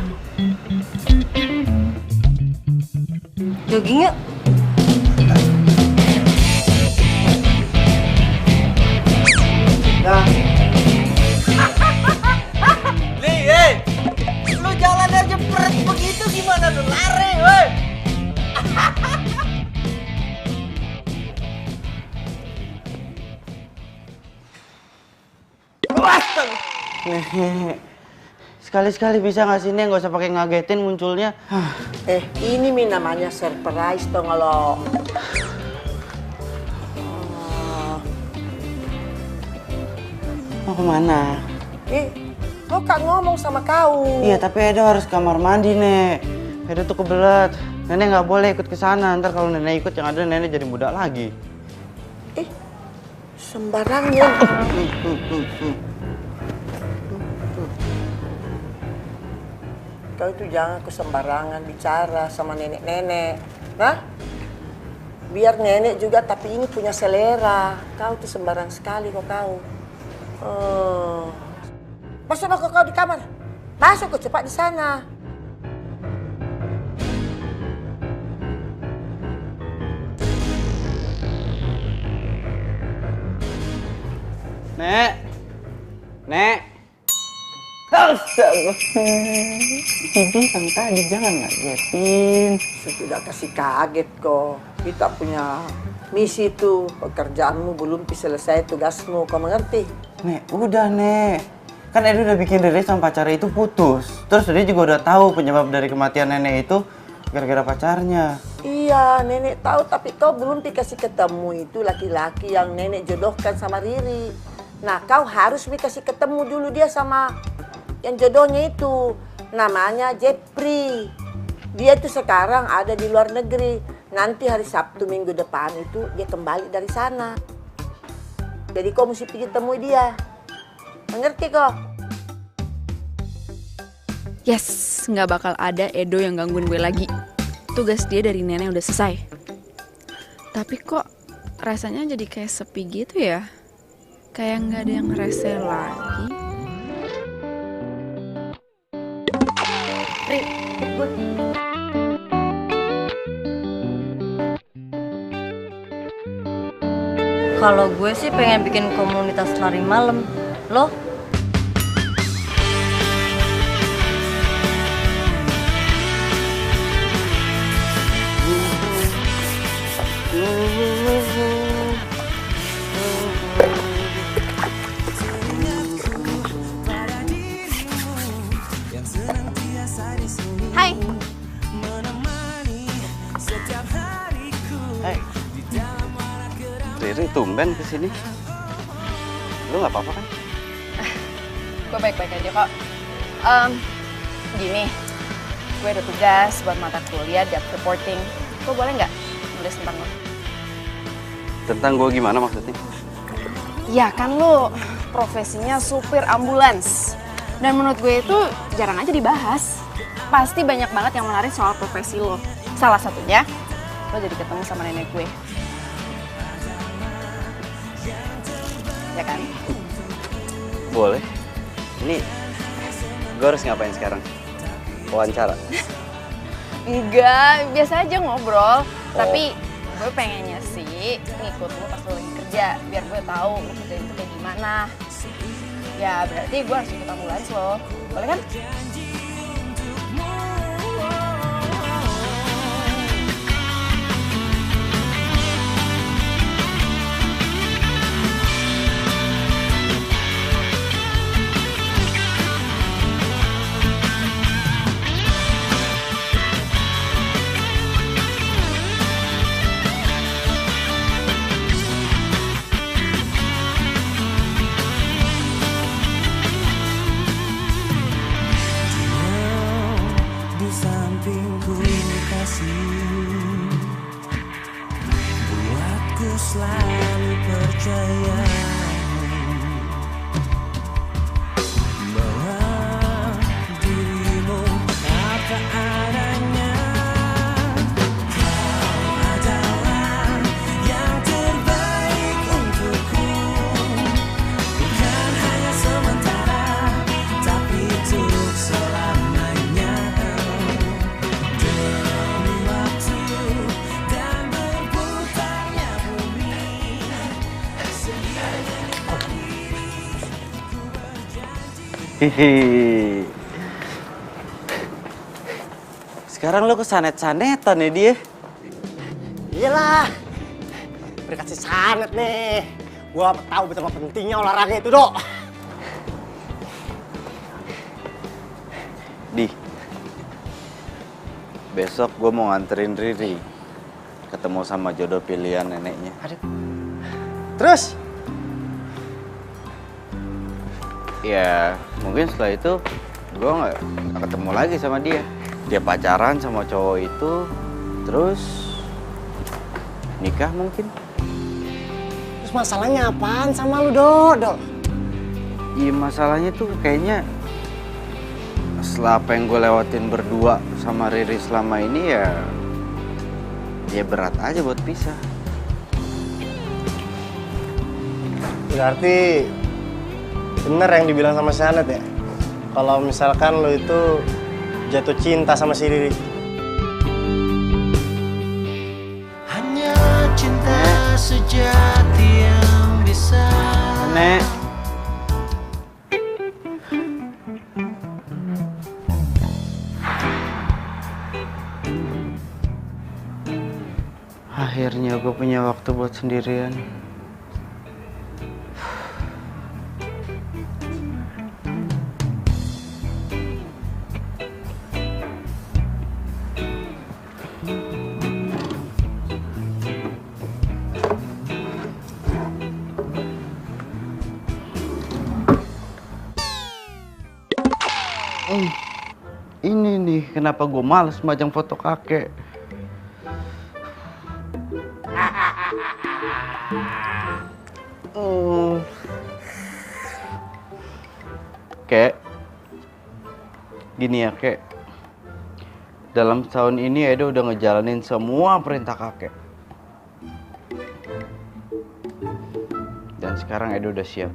Jogging yuk. Nah, Nih, lu jalan aja peret begitu gimana lu lari, woi? Nih. Sekali-sekali bisa nggak sih, Nek? Nggak usah pakai ngagetin munculnya. Ini namanya surprise dong lo. Mau kemana? Lo kan ngomong sama kau. Iya, tapi Edo harus kamar mandi, Nek. Edo tuh kebelet. Nenek nggak boleh ikut ke sana. Ntar kalau nenek ikut yang ada nenek jadi muda lagi. Sembarangnya. Kau itu jangan kesembarangan bicara sama nenek-nenek. Nah, biar nenek juga tapi ini punya selera. Kau tuh sembarang sekali kok kau. Masuk kau di kamar. Masuk kau cepat di sana. Nek. Nek. Astaga. Bilang tadi jangan ngagetin. Sudah kasih kaget kok. Kita punya misi tuh. Pekerjaanmu belum selesai tugasmu. Kau mengerti? Nek, udah, Nek. Kan Edo udah bikin Riri sama pacarnya itu putus. Terus dia juga udah tahu penyebab dari kematian nenek itu gara-gara pacarnya. Iya, nenek tahu tapi kau belum dikasih ketemu itu laki-laki yang nenek jodohkan sama Riri. Nah, kau harus dikasih ketemu dulu dia sama yang jodohnya itu. Namanya Jepri. Dia tuh sekarang ada di luar negeri. Nanti hari Sabtu minggu depan itu dia kembali dari sana. Jadi kau mesti pergi temui dia. Mengerti kok? Yes, nggak bakal ada Edo yang gangguin gue lagi. Tugas dia dari nenek udah selesai. Tapi kok rasanya jadi kayak sepi gitu ya? Kayak nggak ada yang rese lagi. Ri, ikut gue. Kalau gue sih pengen bikin komunitas lari malam. Lo? Hai. Hey. Riri tumben kesini. Lu nggak apa-apa kan? Gue baik-baik aja kok. Gini, gue ada tugas buat mata kuliah depth reporting. Gue boleh nggak nulis tentang lo? Tentang gue gimana maksudnya? Ya kan lo profesinya supir ambulans. Dan menurut gue itu jarang aja dibahas. Pasti banyak banget yang menarik soal profesi lo. Salah satunya, lo jadi ketemu sama nenek gue. Ya kan? Boleh. Ini gue harus ngapain sekarang? Wawancara? Enggak, biasa aja ngobrol. Tapi gue pengennya sih ngikut lo pas lo lagi kerja. Biar gue tahu lo kerja itu kayak gimana. Ya berarti gue harus ikut ambulans lo. Boleh kan? sampingku kasih, buatku selalu percaya bahwa dirimu apa adanya. Kau adalah yang terbaik untukku, bukan hanya sementara, tapi untuk selamanya. Demi waktu dan berputarnya bumi, Hihi. Sekarang lo kesanet-sanetan ya dia. Iyalah, berkasih sanet nih. Gua tahu betapa pentingnya olahraga itu, Dok. Di, besok gue mau nganterin Riri ketemu sama jodoh pilihan neneknya. Terus? Ya, mungkin setelah itu gue nggak ketemu lagi sama dia. Dia pacaran sama cowok itu, terus nikah mungkin. Terus masalahnya apaan sama lu, Dok? Iya, masalahnya tuh kayaknya setelah apa yang gue lewatin berdua sama Riri selama ini ya berat aja buat pisah. Berarti bener yang dibilang sama si Anet ya? Kalau misalkan lo itu jatuh cinta sama si Riri. hanya cinta sejati yang bisa. Nek. Akhirnya gue punya waktu buat sendirian. Ini nih kenapa gue males majang foto kakek. Kek, gini ya kek, dalam tahun ini Edo udah ngejalanin semua perintah kakek. Dan sekarang Edo udah siap.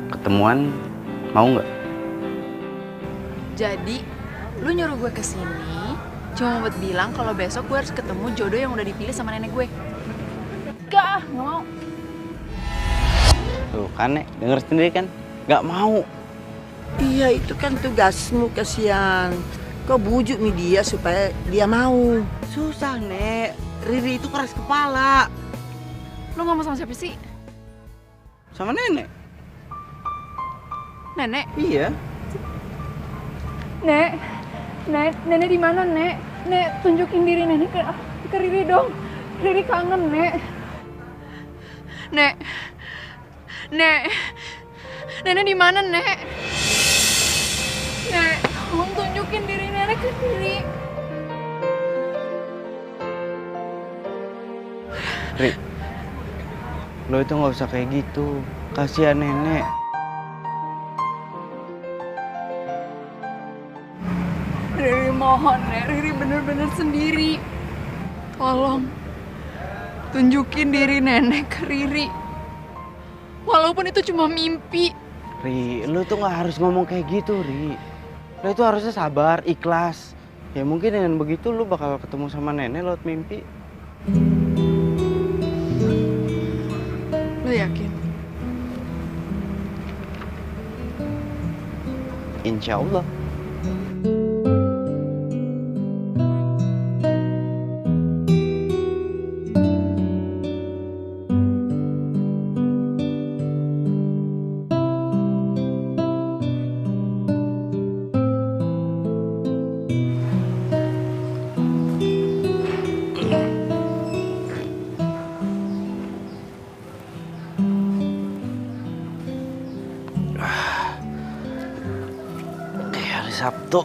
Ketemuan mau nggak? Jadi, lu nyuruh gue kesini cuma buat bilang kalau besok gue harus ketemu jodoh yang udah dipilih sama nenek gue. Gak mau. Tuh kan, Nek, denger sendiri kan? Nggak mau. Iya, itu kan tugasmu, kasihan. Kau bujuk dia supaya dia mau. Susah, Nek. Riri itu keras kepala. Lu ngomong sama siapa sih? Sama nenek. Nenek? Iya. Nenek di mana, Nek? Nek, tunjukin diri nenek ke Riri dong. Riri kangen, Nek. Nek, nenek di mana, Nek? Nek, tolong tunjukin diri nenek ke Riri. Ri, lo itu nggak usah kayak gitu. Kasihan nenek. Riri mohon, Nek. Riri bener-bener sendiri. Tolong tunjukin diri nenek ke Riri. Walaupun itu cuma mimpi. Ri, lo tuh nggak harus ngomong kayak gitu, Ri. Lo itu harusnya sabar, ikhlas. Ya mungkin dengan begitu lo bakal ketemu sama nenek lewat mimpi. Lo yakin? Insya Allah. Sabtu.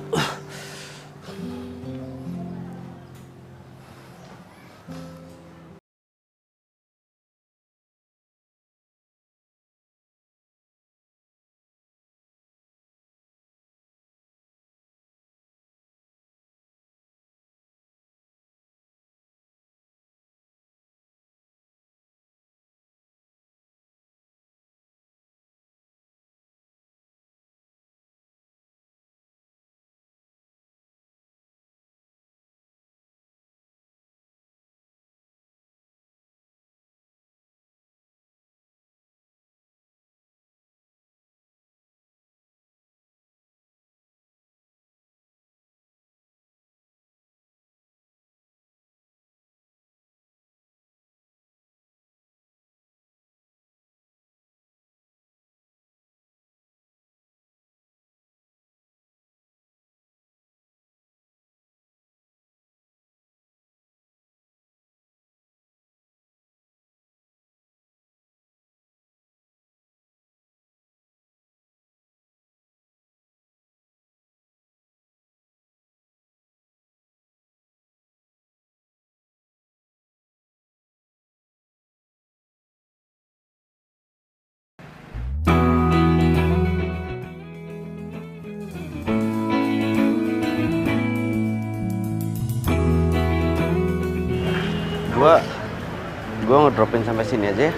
Gua ngedropin sampai sini aja ya.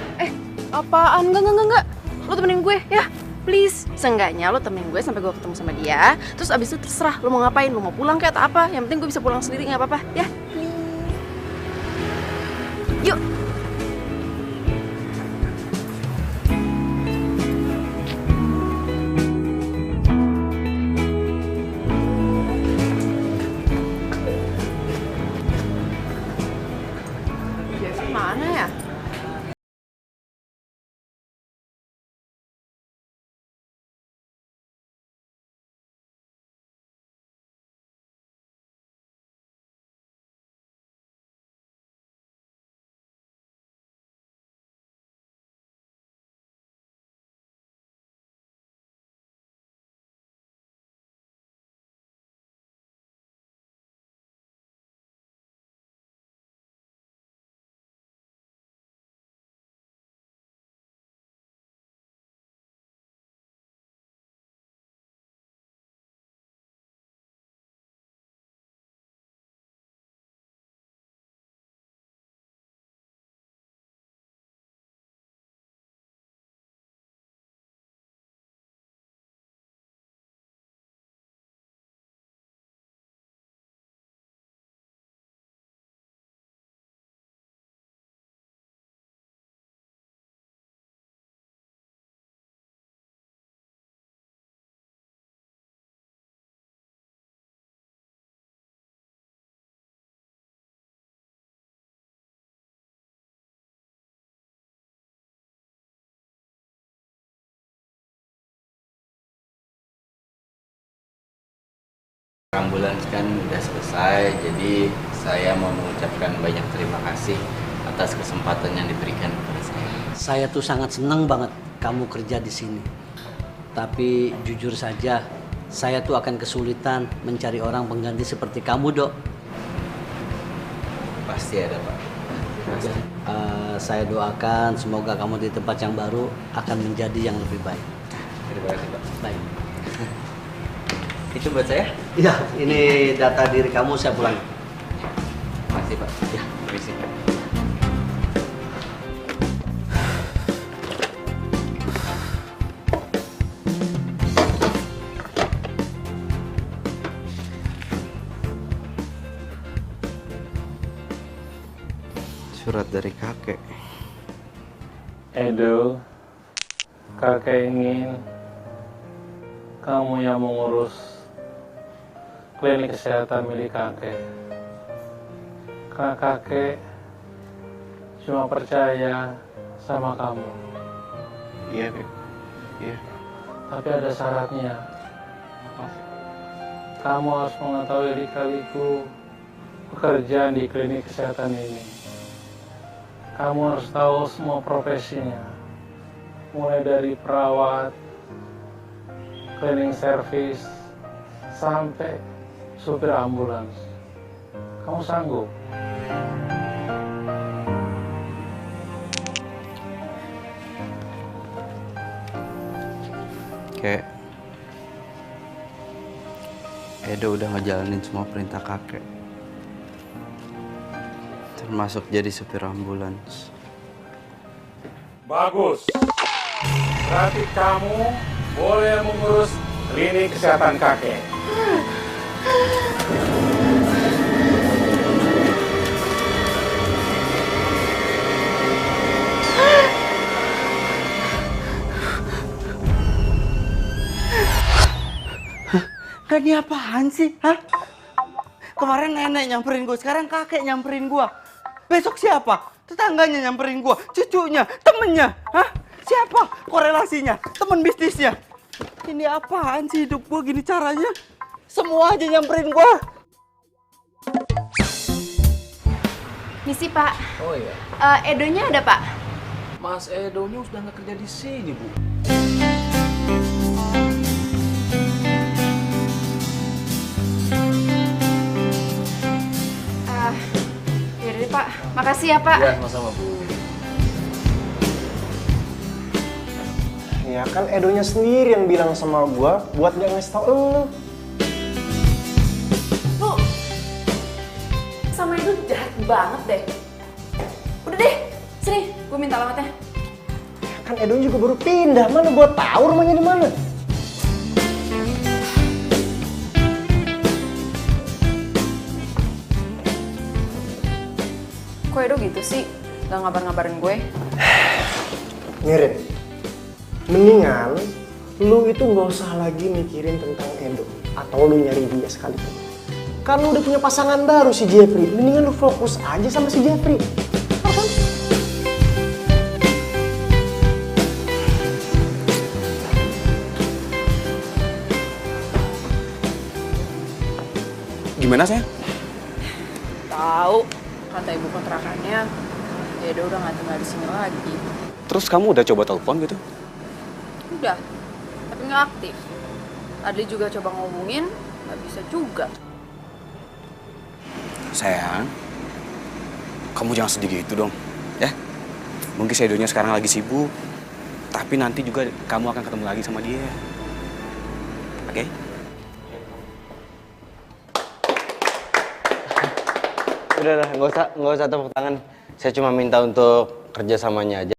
Apaan? Enggak. Lo temenin gue ya, please. Seenggaknya lo temenin gue sampai gue ketemu sama dia. Terus abis itu terserah lo mau ngapain, lo mau pulang kayak atau apa. Yang penting gue bisa pulang sendiri, nggak apa-apa ya. Yuk. Jeffy mana ya? Ambulan kan udah selesai, jadi saya mau mengucapkan banyak terima kasih atas kesempatan yang diberikan kepada saya. Saya tuh sangat senang banget kamu kerja di sini. Tapi jujur saja, saya tuh akan kesulitan mencari orang pengganti seperti kamu, Dok. Pasti ada, Pak. Pasti. Saya doakan semoga kamu di tempat yang baru akan menjadi yang lebih baik. Terima kasih, Pak. Baik. Itu buat saya? Iya, ini data diri kamu, saya pulang. Makasih, Pak. Ya, permisi. Surat dari kakek. Edo, kakek ingin kamu yang mengurus klinik kesehatan milik kakek. Karena kakek cuma percaya sama kamu. Iya, Beb. Iya. Tapi ada syaratnya. Kamu harus mengetahui lika-liku pekerjaan di klinik kesehatan ini. Kamu harus tahu semua profesinya. Mulai dari perawat, cleaning service, sampai supir ambulans. Kamu sanggup? Kek, Edo udah ngejalanin semua perintah kakek. Termasuk jadi supir ambulans. Bagus. Berarti kamu boleh mengurus klinik kesehatan kakek. Ini apaan sih? Hah? Kemarin nenek nyamperin gue, sekarang kakek nyamperin gue. Besok siapa? Tetangganya nyamperin gue, cucunya, temennya. Hah? Siapa? Korelasinya, temen bisnisnya. Ini apaan sih hidup gue gini caranya? Semua aja nyamperin gue. Misi, Pak. Oh iya. Edonya ada, Pak? Mas Edonya sudah nggak kerja di sini, Bu. Yaudah deh, Pak. Makasih ya, Pak. Iya, sama-sama, Bu. Ya kan Edonya sendiri yang bilang sama gua buat gak ngasih tau lu. Lu sama Edo jahat banget deh. Udah deh, sini, gue minta alamatnya. Kan Edonya juga baru pindah, mana gua tahu rumahnya di mana. Kok Edo gitu sih? Gak ngabar-ngabarin gue? Ngirit, mendingan lu itu nggak usah lagi mikirin tentang Edo atau lu nyari dia sekalipun. Kan lu udah punya pasangan baru si Jeffrey, mendingan lu fokus aja sama si Jeffrey. Gimana saya? Tahu, kata ibu kontrakannya, Edo udah nggak tinggal di sini lagi. Terus kamu udah coba telepon gitu? Udah, tapi nggak aktif. Adli juga coba ngomongin, nggak bisa juga. Sayang, kamu jangan sedih gitu dong, ya. Mungkin si Edonya sekarang lagi sibuk, tapi nanti juga kamu akan ketemu lagi sama dia. Oke? Udah, nggak usah tepuk tangan. Saya cuma minta untuk kerjasamanya aja.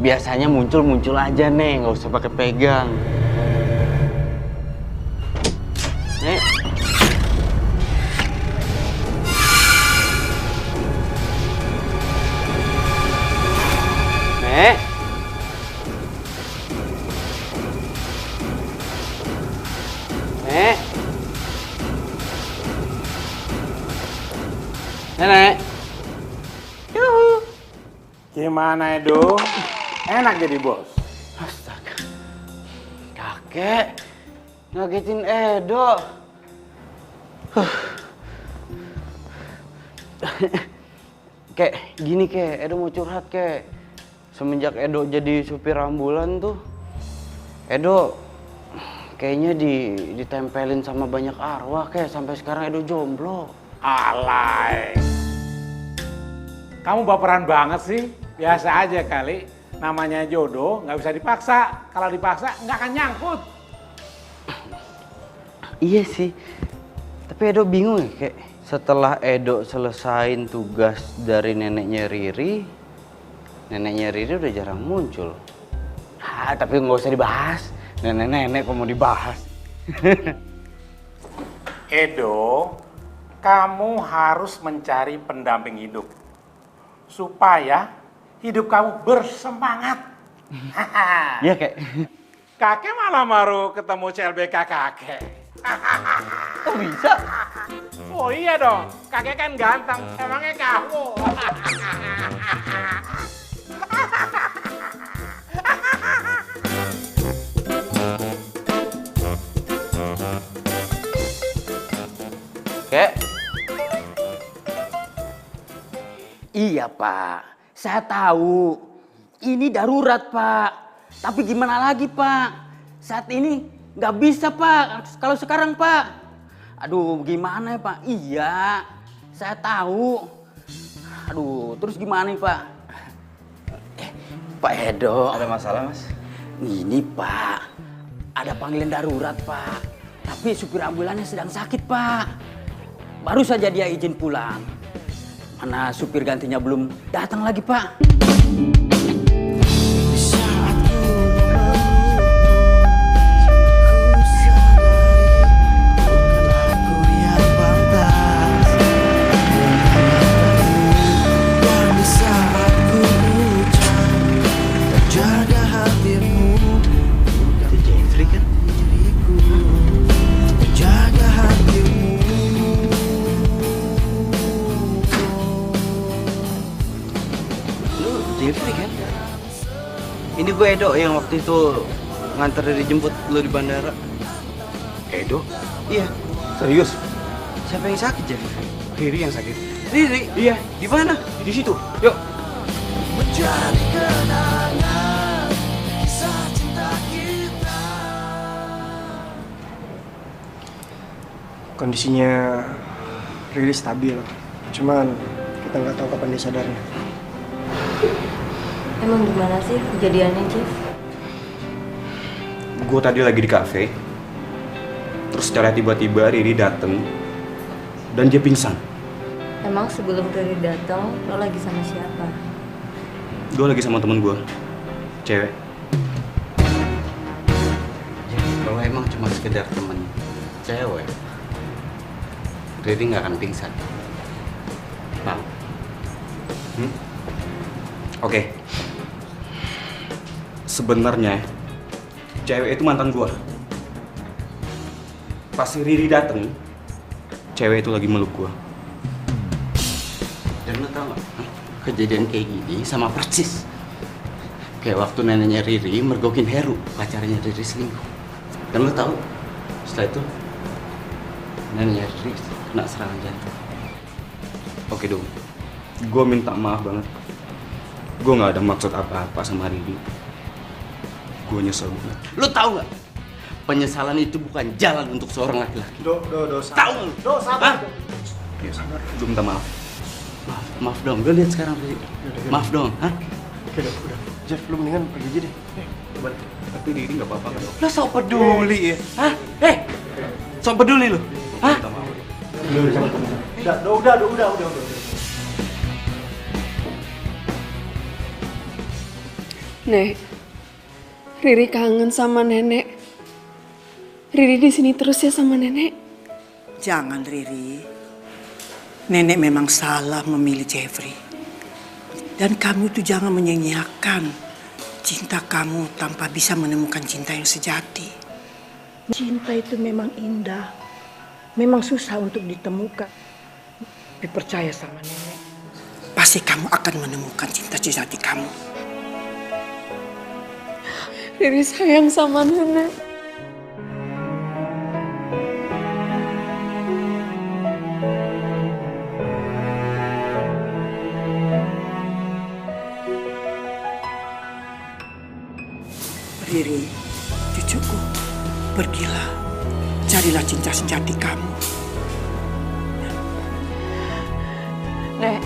Biasanya muncul aja, Nek, nggak usah pakai pegang. Nek. Nek. Nek. Nenek. Yuhu. Gimana, Edo? Enak jadi bos. Astaga. Kakek, Ngagetin Edo. Kayak gini Edo mau curhat semenjak Edo jadi supir ambulan tuh, Edo kayaknya ditempelin sama banyak arwah sampai sekarang Edo jomblo. Alay. Kamu baperan banget sih. Biasa aja kali. Namanya jodoh nggak bisa dipaksa. Kalau dipaksa nggak akan nyangkut. Iya sih. Tapi Edo bingung setelah Edo selesain tugas dari neneknya Riri udah jarang muncul. Tapi nggak usah dibahas. Nenek-nenek kok mau dibahas. Edo, kamu harus mencari pendamping hidup. Supaya hidup kamu bersemangat. Iya Kakek malah baru ketemu CLBK kakek. Kok bisa? Oh iya dong, kakek kan ganteng. Emangnya kamu? Iya Pak, saya tahu ini darurat Pak. Tapi gimana lagi Pak? Saat ini nggak bisa Pak. Kalau sekarang Pak, aduh gimana ya Pak? Iya, saya tahu. Aduh, terus gimana nih Pak? Pak Edo. Ada masalah Mas? Ini Pak, ada panggilan darurat Pak. Tapi supir ambulannya sedang sakit Pak. Baru saja dia izin pulang. Mana supir gantinya belum datang lagi Pak. Jeffrey kan? Ini gue Edo yang waktu itu nganter dijemput lu di bandara. Edo? Iya. Serius? Siapa yang sakit Jeffrey? Riri yang sakit. Riri? Iya. Di mana? Di situ. Yuk. Menjadi kenangan kisah cinta kita. Kondisinya Riri stabil, cuman kita nggak tahu kapan dia sadarnya. Emang gimana sih kejadiannya, Jeff? Gue tadi lagi di kafe, terus secara tiba-tiba Riri dateng dan dia pingsan. Emang sebelum Riri datang, lo lagi sama siapa? Gue lagi sama temen gue, cewek. Kalau emang cuma sekedar temen cewek, Riri nggak akan pingsan. Paham? Oke. Sebenarnya cewek itu mantan gua. Pas si Riri dateng, cewek itu lagi meluk gua. Dan lo tau gak, kejadian kayak gini sama persis kayak waktu neneknya Riri mergokin Heru, pacarnya Riri selingkuh. Dan lo tau, setelah itu neneknya Riri kena serangan jantung. Oke dong, gua minta maaf banget. Gua nggak ada maksud apa-apa sama Riri. Gue nyesel banget. Lo tau gak? Penyesalan itu bukan jalan untuk seorang laki-laki. Do, tahu? Sabar. Ya sabar. Gue minta maaf. Maaf dong, lo lihat sekarang Riri. Maaf dong, hah? Oke, udah. Jeff, lu mendingan pergi aja deh. Balik. Tapi Riri nggak apa-apa kan? Lo sok peduli ya? Hah? Sok peduli lo? Hah? Udah. Nek, Riri kangen sama nenek. Riri di sini terus ya sama nenek. Jangan Riri. Nenek memang salah memilih Jeffrey. Dan kamu tuh jangan menyanyiakan cinta kamu tanpa bisa menemukan cinta yang sejati. Cinta itu memang indah. Memang susah untuk ditemukan. Tapi percaya sama nenek. Pasti kamu akan menemukan cinta sejati kamu. Riri sayang sama nenek. cinta sejati kamu. Nek.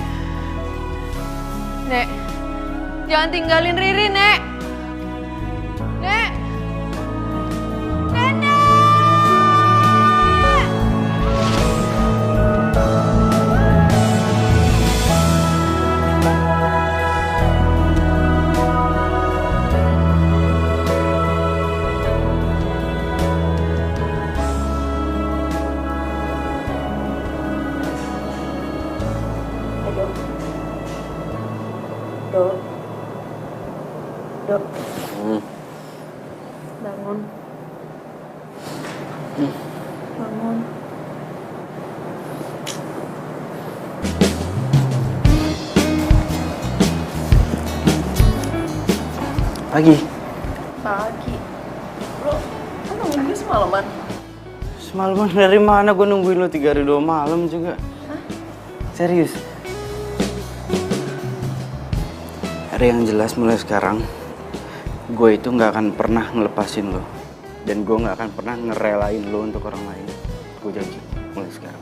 Nek. Jangan tinggalin Riri, Nek. Nek. Dok. Bangun. Bangun. Pagi. Pagi. Lo kan nungguin gue semalaman? Semalaman dari mana gue nungguin lo 3 hari 2 malam juga. Hah? Serius. Ada yang jelas mulai sekarang, gue itu nggak akan pernah ngelepasin lo. Dan gue nggak akan pernah ngerelain lo untuk orang lain. Gue janji, mulai sekarang.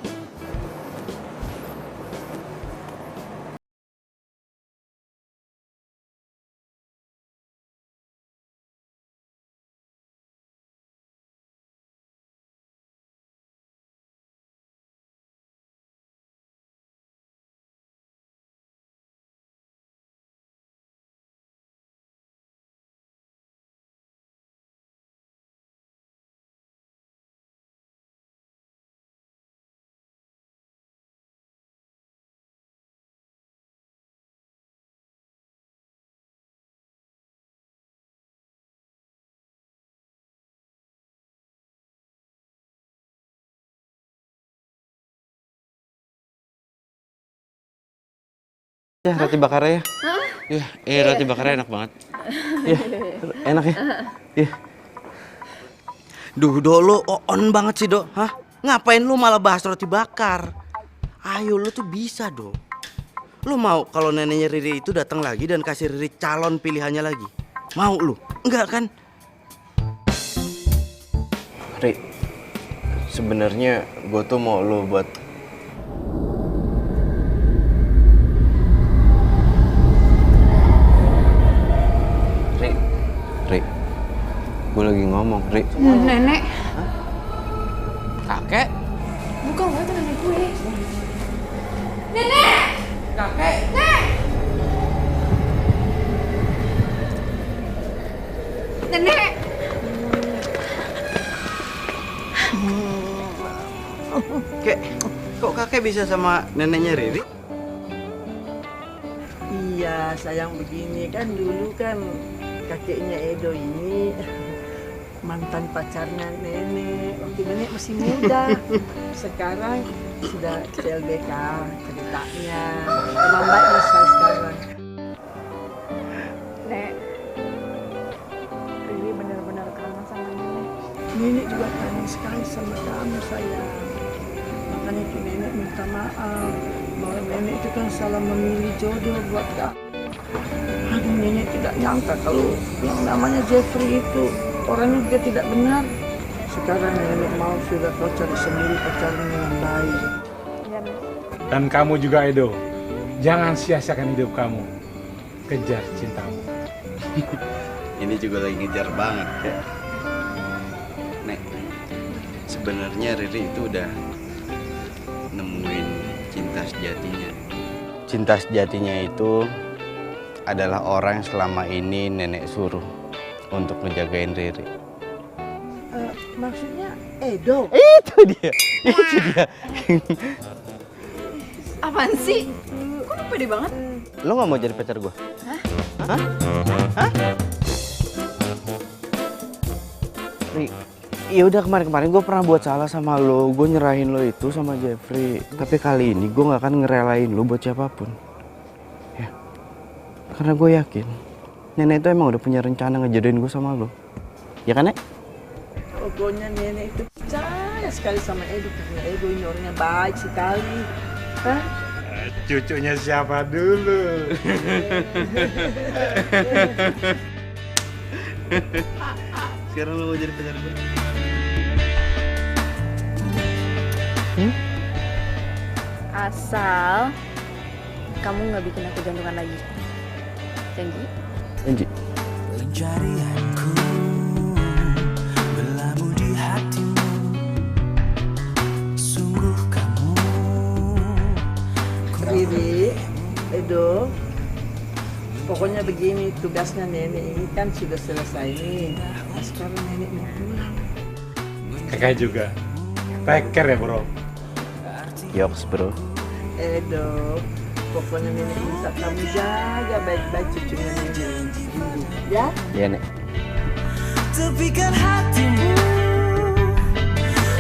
Ya, roti bakarnya ya. Roti bakarnya enak banget. Ya, enak ya. Ya. Duh, Dok, lo on banget sih, Dok. Hah? Ngapain lu malah bahas roti bakar? Ayo, lu tuh bisa, Dok. Lu mau kalau neneknya Riri itu datang lagi dan kasih Riri calon pilihannya lagi? Mau lu? Enggak kan? Ri, sebenarnya gue tuh mau lo buat Ri, gue lagi ngomong, Ri. Nenek. Kakek? Bukan, itu nenek gue. Nenek! Kakek! Nek! Nenek! Kek, kok kakek bisa sama neneknya Riri? Iya, sayang begini kan dulu kan kakeknya Edo ini mantan pacarnya nenek waktu nenek masih muda. Sekarang sudah CLBK ceritanya. Emang baik saya sekarang. Nek, Riri benar-benar kangen sama nenek. Nenek juga kangen sekali sama kamu sayang. Makanya itu nenek minta maaf bahwa nenek itu kan salah memilih jodoh buat kamu. Aduh, nenek tidak nyangka kalau yang namanya Jeffrey itu orangnya juga tidak benar. Sekarang nenek mau sudah kau cari sendiri pacarnya yang baik. Dan kamu juga, Edo. Jangan sia-siakan hidup kamu. Kejar cintamu. Ini juga lagi ngejar banget ya. Nek, sebenarnya Riri itu udah nemuin cinta sejatinya. Cinta sejatinya itu adalah orang yang selama ini nenek suruh untuk ngejagain Riri. Maksudnya Edo? Itu dia. Apaan sih? Kok lu pede banget? Lo nggak mau jadi pacar gue? Hah? Hah? Hah? Ri, ya udah kemarin gue pernah buat salah sama lo. Gue nyerahin lo itu sama Jeffrey. Tapi kali ini gue nggak akan ngerelain lo buat siapapun. Ya, karena gue yakin nenek itu emang udah punya rencana ngejodohin gue sama lo. Ya kan, Nek? Pokoknya nenek itu percaya sekali sama Edo karena Edo ini orangnya baik sekali. Hah? Cucunya siapa dulu? Sekarang lo mau jadi pacar gue? Asal kamu nggak bikin aku jantungan lagi. Janji? Janji. Pencarianku berlabuh di hatimu. Sungguh kamu Riri, Edo, pokoknya begini, tugasnya nenek ini kan sudah selesai nih. Nah, sekarang nenek mau pulang. Kakak juga. Peker ya bro. Yoks bro. Edo, pokoknya nenek minta kamu jaga baik-baik cucunya nenek. Ya? Iya nek. tepikan hatimu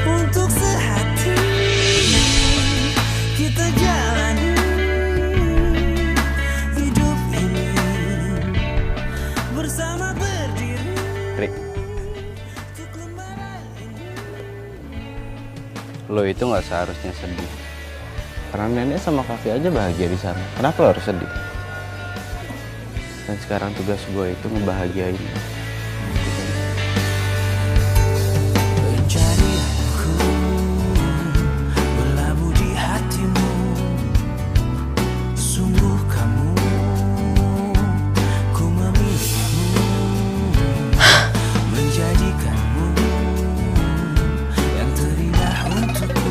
untuk sehati kita jalani hidup ini bersama berdiri. Rik, lo itu nggak seharusnya sedih. Karena nenek sama kakek aja bahagia di sana. Kenapa lo harus sedih? Dan sekarang tugas gue itu ngebahagiain lo. Pencarianku berlabuh di hatimu. Sungguh kamu, ku memilihmu, menjadikanmu yang terindah untukku,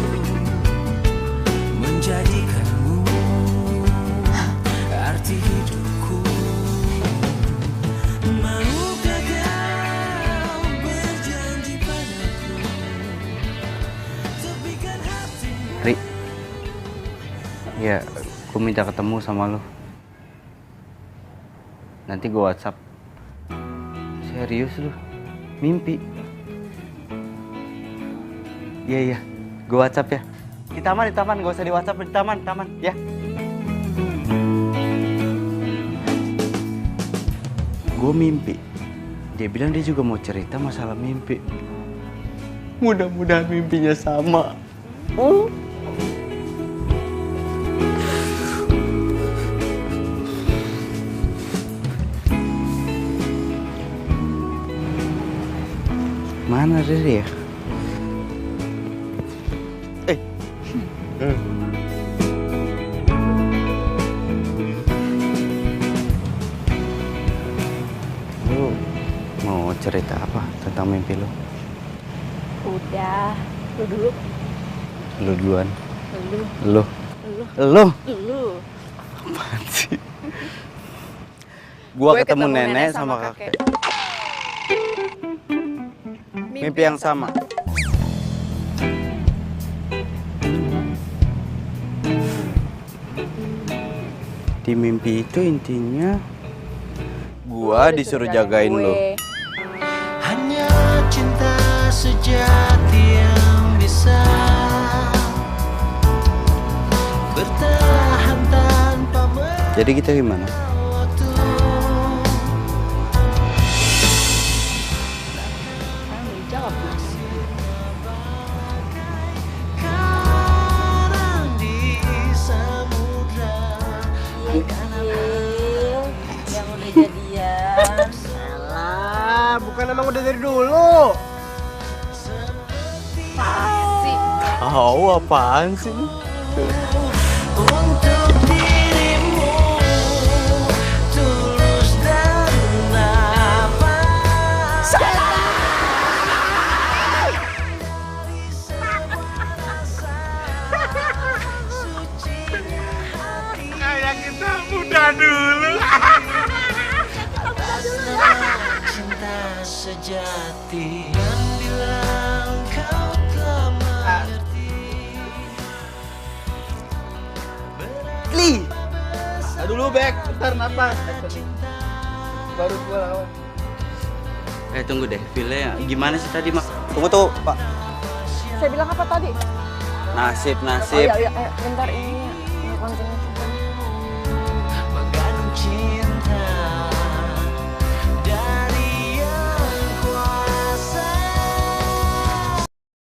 menjadikanmu arti hidupku. Maukah kau berjanji padaku, tepikan hatimu. Rik, ya, gue minta ketemu sama lo. Nanti gue WhatsApp. Serius lu? Mimpi? Iya, gue WhatsApp ya. Di taman, gak usah di WhatsApp, di taman, ya. Gue mimpi. Dia bilang dia juga mau cerita masalah mimpi. Mudah-mudahan mimpinya sama. Mana Riri ya? Lu mau cerita apa tentang mimpi lu? Udah, lu dulu. Lu duluan. Lu. Lu. Lu. Apaan sih? Gua ketemu nenek sama kakek. Mimpi yang sama. Di mimpi itu intinya gua disuruh jagain lu. Hanya cinta sejati yang bisa bertahan tanpa Jadi kita gimana? waktu. Karang di samudra. Yang udah jadian. Alah, bukan emang udah dari dulu. Tahu apaan sih? Untuk dirimu tulus dan nafas. Kayak kita muda dulu. Cinta sejati yang bilang kau telah mengerti. Li, dulu Bek, bentar napas. Baru gua lawan. Tunggu deh, filenya gimana sih tadi, Mak? Tunggu tuh, Pak. Saya bilang apa tadi? Nasib. Oh iya, ayo, bentar ini konten itu.